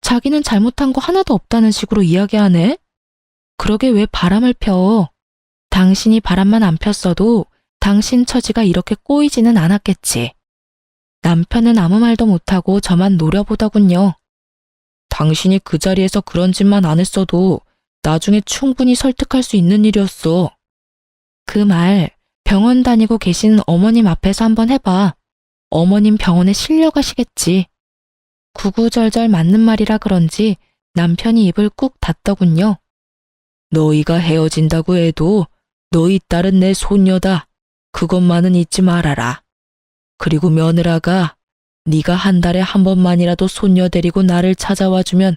자기는 잘못한 거 하나도 없다는 식으로 이야기하네. 그러게 왜 바람을 펴? 당신이 바람만 안 폈어도 당신 처지가 이렇게 꼬이지는 않았겠지. 남편은 아무 말도 못하고 저만 노려보더군요. 당신이 그 자리에서 그런 짓만 안 했어도 나중에 충분히 설득할 수 있는 일이었어. 그 말 병원 다니고 계신 어머님 앞에서 한번 해봐. 어머님 병원에 실려가시겠지. 구구절절 맞는 말이라 그런지 남편이 입을 꾹 닫더군요. 너희가 헤어진다고 해도 너희 딸은 내 손녀다. 그것만은 잊지 말아라. 그리고 며느라가 네가 한 달에 한 번만이라도 손녀 데리고 나를 찾아와주면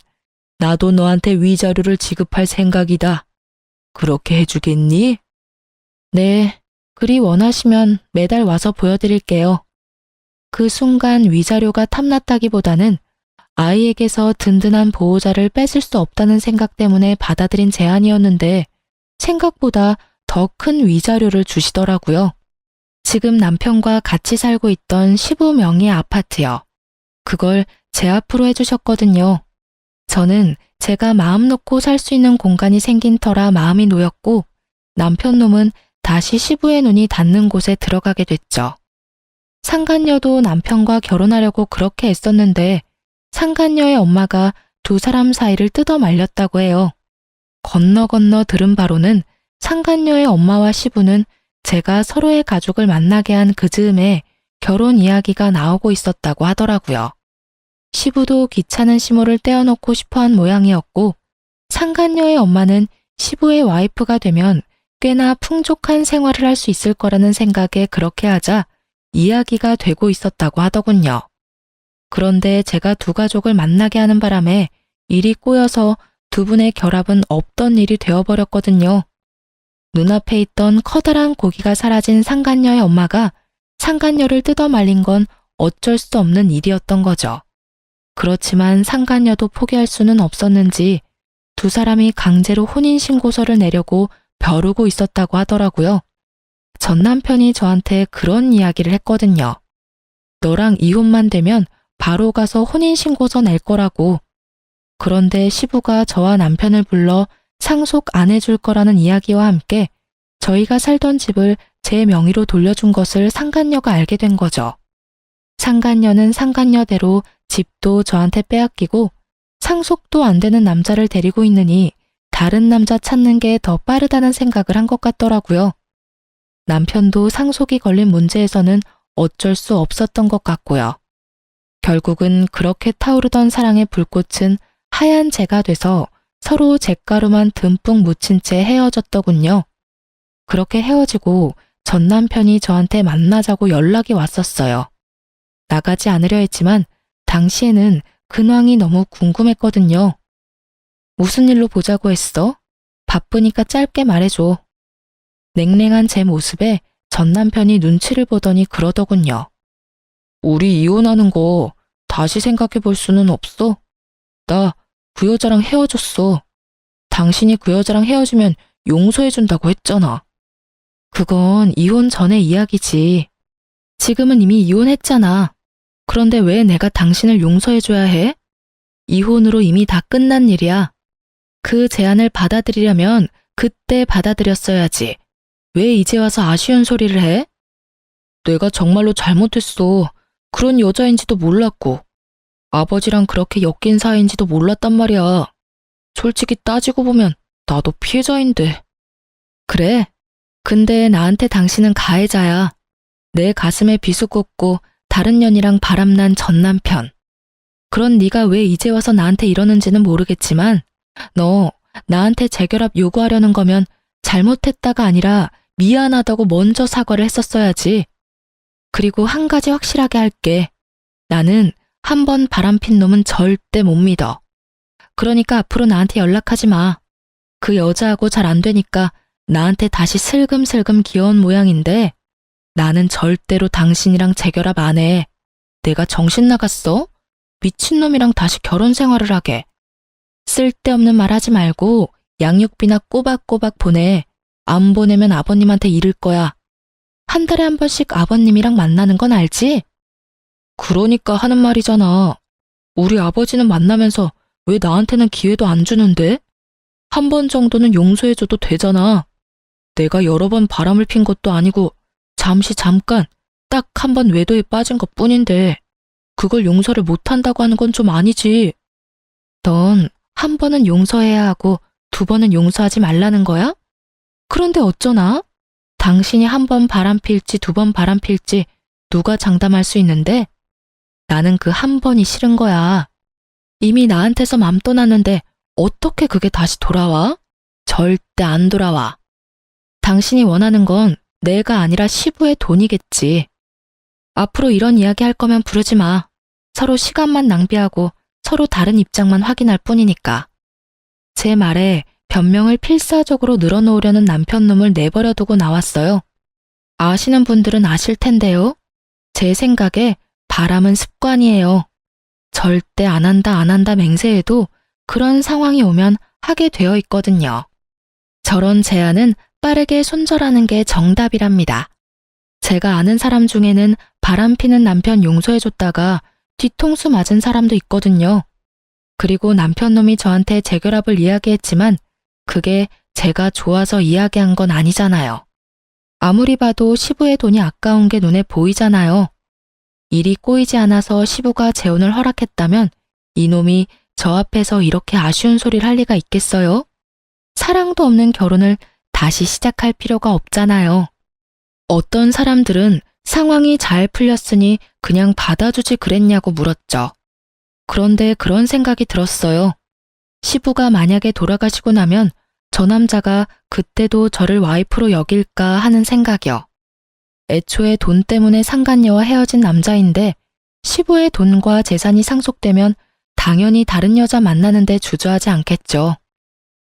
나도 너한테 위자료를 지급할 생각이다. 그렇게 해주겠니? 네, 그리 원하시면 매달 와서 보여드릴게요. 그 순간 위자료가 탐났다기보다는 아이에게서 든든한 보호자를 뺏을 수 없다는 생각 때문에 받아들인 제안이었는데 생각보다 더 더 큰 위자료를 주시더라고요. 지금 남편과 같이 살고 있던 시부 명의 아파트요. 그걸 제 앞으로 해주셨거든요. 저는 제가 마음 놓고 살 수 있는 공간이 생긴 터라 마음이 놓였고 남편 놈은 다시 시부의 눈이 닿는 곳에 들어가게 됐죠. 상간녀도 남편과 결혼하려고 그렇게 애썼는데 상간녀의 엄마가 두 사람 사이를 뜯어 말렸다고 해요. 건너 들은 바로는 상간녀의 엄마와 시부는 제가 서로의 가족을 만나게 한 그 즈음에 결혼 이야기가 나오고 있었다고 하더라고요. 시부도 귀찮은 시모를 떼어놓고 싶어한 모양이었고 상간녀의 엄마는 시부의 와이프가 되면 꽤나 풍족한 생활을 할 수 있을 거라는 생각에 그렇게 하자 이야기가 되고 있었다고 하더군요. 그런데 제가 두 가족을 만나게 하는 바람에 일이 꼬여서 두 분의 결합은 없던 일이 되어버렸거든요. 눈앞에 있던 커다란 고기가 사라진 상간녀의 엄마가 상간녀를 뜯어 말린 건 어쩔 수 없는 일이었던 거죠. 그렇지만 상간녀도 포기할 수는 없었는지 두 사람이 강제로 혼인신고서를 내려고 벼르고 있었다고 하더라고요. 전 남편이 저한테 그런 이야기를 했거든요. 너랑 이혼만 되면 바로 가서 혼인신고서 낼 거라고. 그런데 시부가 저와 남편을 불러 상속 안 해줄 거라는 이야기와 함께 저희가 살던 집을 제 명의로 돌려준 것을 상간녀가 알게 된 거죠. 상간녀는 상간녀대로 집도 저한테 빼앗기고 상속도 안 되는 남자를 데리고 있느니 다른 남자 찾는 게 더 빠르다는 생각을 한 것 같더라고요. 남편도 상속이 걸린 문제에서는 어쩔 수 없었던 것 같고요. 결국은 그렇게 타오르던 사랑의 불꽃은 하얀 재가 돼서 서로 잿가루만 듬뿍 묻힌 채 헤어졌더군요. 그렇게 헤어지고 전 남편이 저한테 만나자고 연락이 왔었어요. 나가지 않으려 했지만 당시에는 근황이 너무 궁금했거든요. 무슨 일로 보자고 했어? 바쁘니까 짧게 말해줘. 냉랭한 제 모습에 전 남편이 눈치를 보더니 그러더군요. 우리 이혼하는 거 다시 생각해 볼 수는 없어? 나 그 여자랑 헤어졌어. 당신이 그 여자랑 헤어지면 용서해준다고 했잖아. 그건 이혼 전의 이야기지. 지금은 이미 이혼했잖아. 그런데 왜 내가 당신을 용서해줘야 해? 이혼으로 이미 다 끝난 일이야. 그 제안을 받아들이려면 그때 받아들였어야지. 왜 이제 와서 아쉬운 소리를 해? 내가 정말로 잘못했어. 그런 여자인지도 몰랐고. 아버지랑 그렇게 엮인 사이인지도 몰랐단 말이야. 솔직히 따지고 보면 나도 피해자인데. 그래? 근데 나한테 당신은 가해자야. 내 가슴에 비수 꽂고 다른 년이랑 바람난 전 남편. 그런 네가 왜 이제 와서 나한테 이러는지는 모르겠지만 너 나한테 재결합 요구하려는 거면 잘못했다가 아니라 미안하다고 먼저 사과를 했었어야지. 그리고 한 가지 확실하게 할게. 나는 한 번 바람핀 놈은 절대 못 믿어. 그러니까 앞으로 나한테 연락하지 마. 그 여자하고 잘 안 되니까 나한테 다시 슬금슬금 기어온 모양인데 나는 절대로 당신이랑 재결합 안 해. 내가 정신 나갔어? 미친놈이랑 다시 결혼 생활을 하게. 쓸데없는 말 하지 말고 양육비나 꼬박꼬박 보내. 안 보내면 아버님한테 이를 거야. 한 달에 한 번씩 아버님이랑 만나는 건 알지? 그러니까 하는 말이잖아. 우리 아버지는 만나면서 왜 나한테는 기회도 안 주는데? 한 번 정도는 용서해줘도 되잖아. 내가 여러 번 바람을 핀 것도 아니고 잠깐 딱 한 번 외도에 빠진 것 뿐인데 그걸 용서를 못한다고 하는 건 좀 아니지. 넌 한 번은 용서해야 하고 두 번은 용서하지 말라는 거야? 그런데 어쩌나? 당신이 한 번 바람 필지 두 번 바람 필지 누가 장담할 수 있는데? 나는 그 한 번이 싫은 거야. 이미 나한테서 맘 떠났는데 어떻게 그게 다시 돌아와? 절대 안 돌아와. 당신이 원하는 건 내가 아니라 시부의 돈이겠지. 앞으로 이런 이야기 할 거면 부르지 마. 서로 시간만 낭비하고 서로 다른 입장만 확인할 뿐이니까. 제 말에 변명을 필사적으로 늘어놓으려는 남편놈을 내버려 두고 나왔어요. 아시는 분들은 아실 텐데요. 제 생각에 바람은 습관이에요. 절대 안 한다 맹세해도 그런 상황이 오면 하게 되어 있거든요. 저런 제안은 빠르게 손절하는 게 정답이랍니다. 제가 아는 사람 중에는 바람피는 남편 용서해줬다가 뒤통수 맞은 사람도 있거든요. 그리고 남편 놈이 저한테 재결합을 이야기했지만 그게 제가 좋아서 이야기한 건 아니잖아요. 아무리 봐도 시부의 돈이 아까운 게 눈에 보이잖아요. 일이 꼬이지 않아서 시부가 재혼을 허락했다면 이놈이 저 앞에서 이렇게 아쉬운 소리를 할 리가 있겠어요? 사랑도 없는 결혼을 다시 시작할 필요가 없잖아요. 어떤 사람들은 상황이 잘 풀렸으니 그냥 받아주지 그랬냐고 물었죠. 그런데 그런 생각이 들었어요. 시부가 만약에 돌아가시고 나면 저 남자가 그때도 저를 와이프로 여길까 하는 생각이요. 애초에 돈 때문에 상간녀와 헤어진 남자인데 시부의 돈과 재산이 상속되면 당연히 다른 여자 만나는데 주저하지 않겠죠.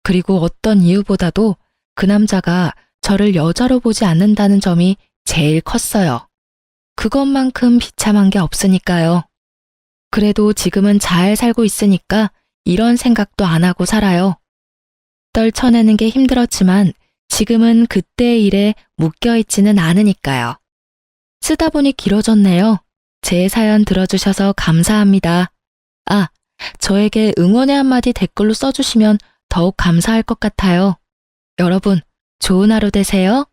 그리고 어떤 이유보다도 그 남자가 저를 여자로 보지 않는다는 점이 제일 컸어요. 그것만큼 비참한 게 없으니까요. 그래도 지금은 잘 살고 있으니까 이런 생각도 안 하고 살아요. 떨쳐내는 게 힘들었지만 지금은 그때의 일에 묶여있지는 않으니까요. 쓰다 보니 길어졌네요. 제 사연 들어주셔서 감사합니다. 아, 저에게 응원의 한마디 댓글로 써주시면 더욱 감사할 것 같아요. 여러분, 좋은 하루 되세요.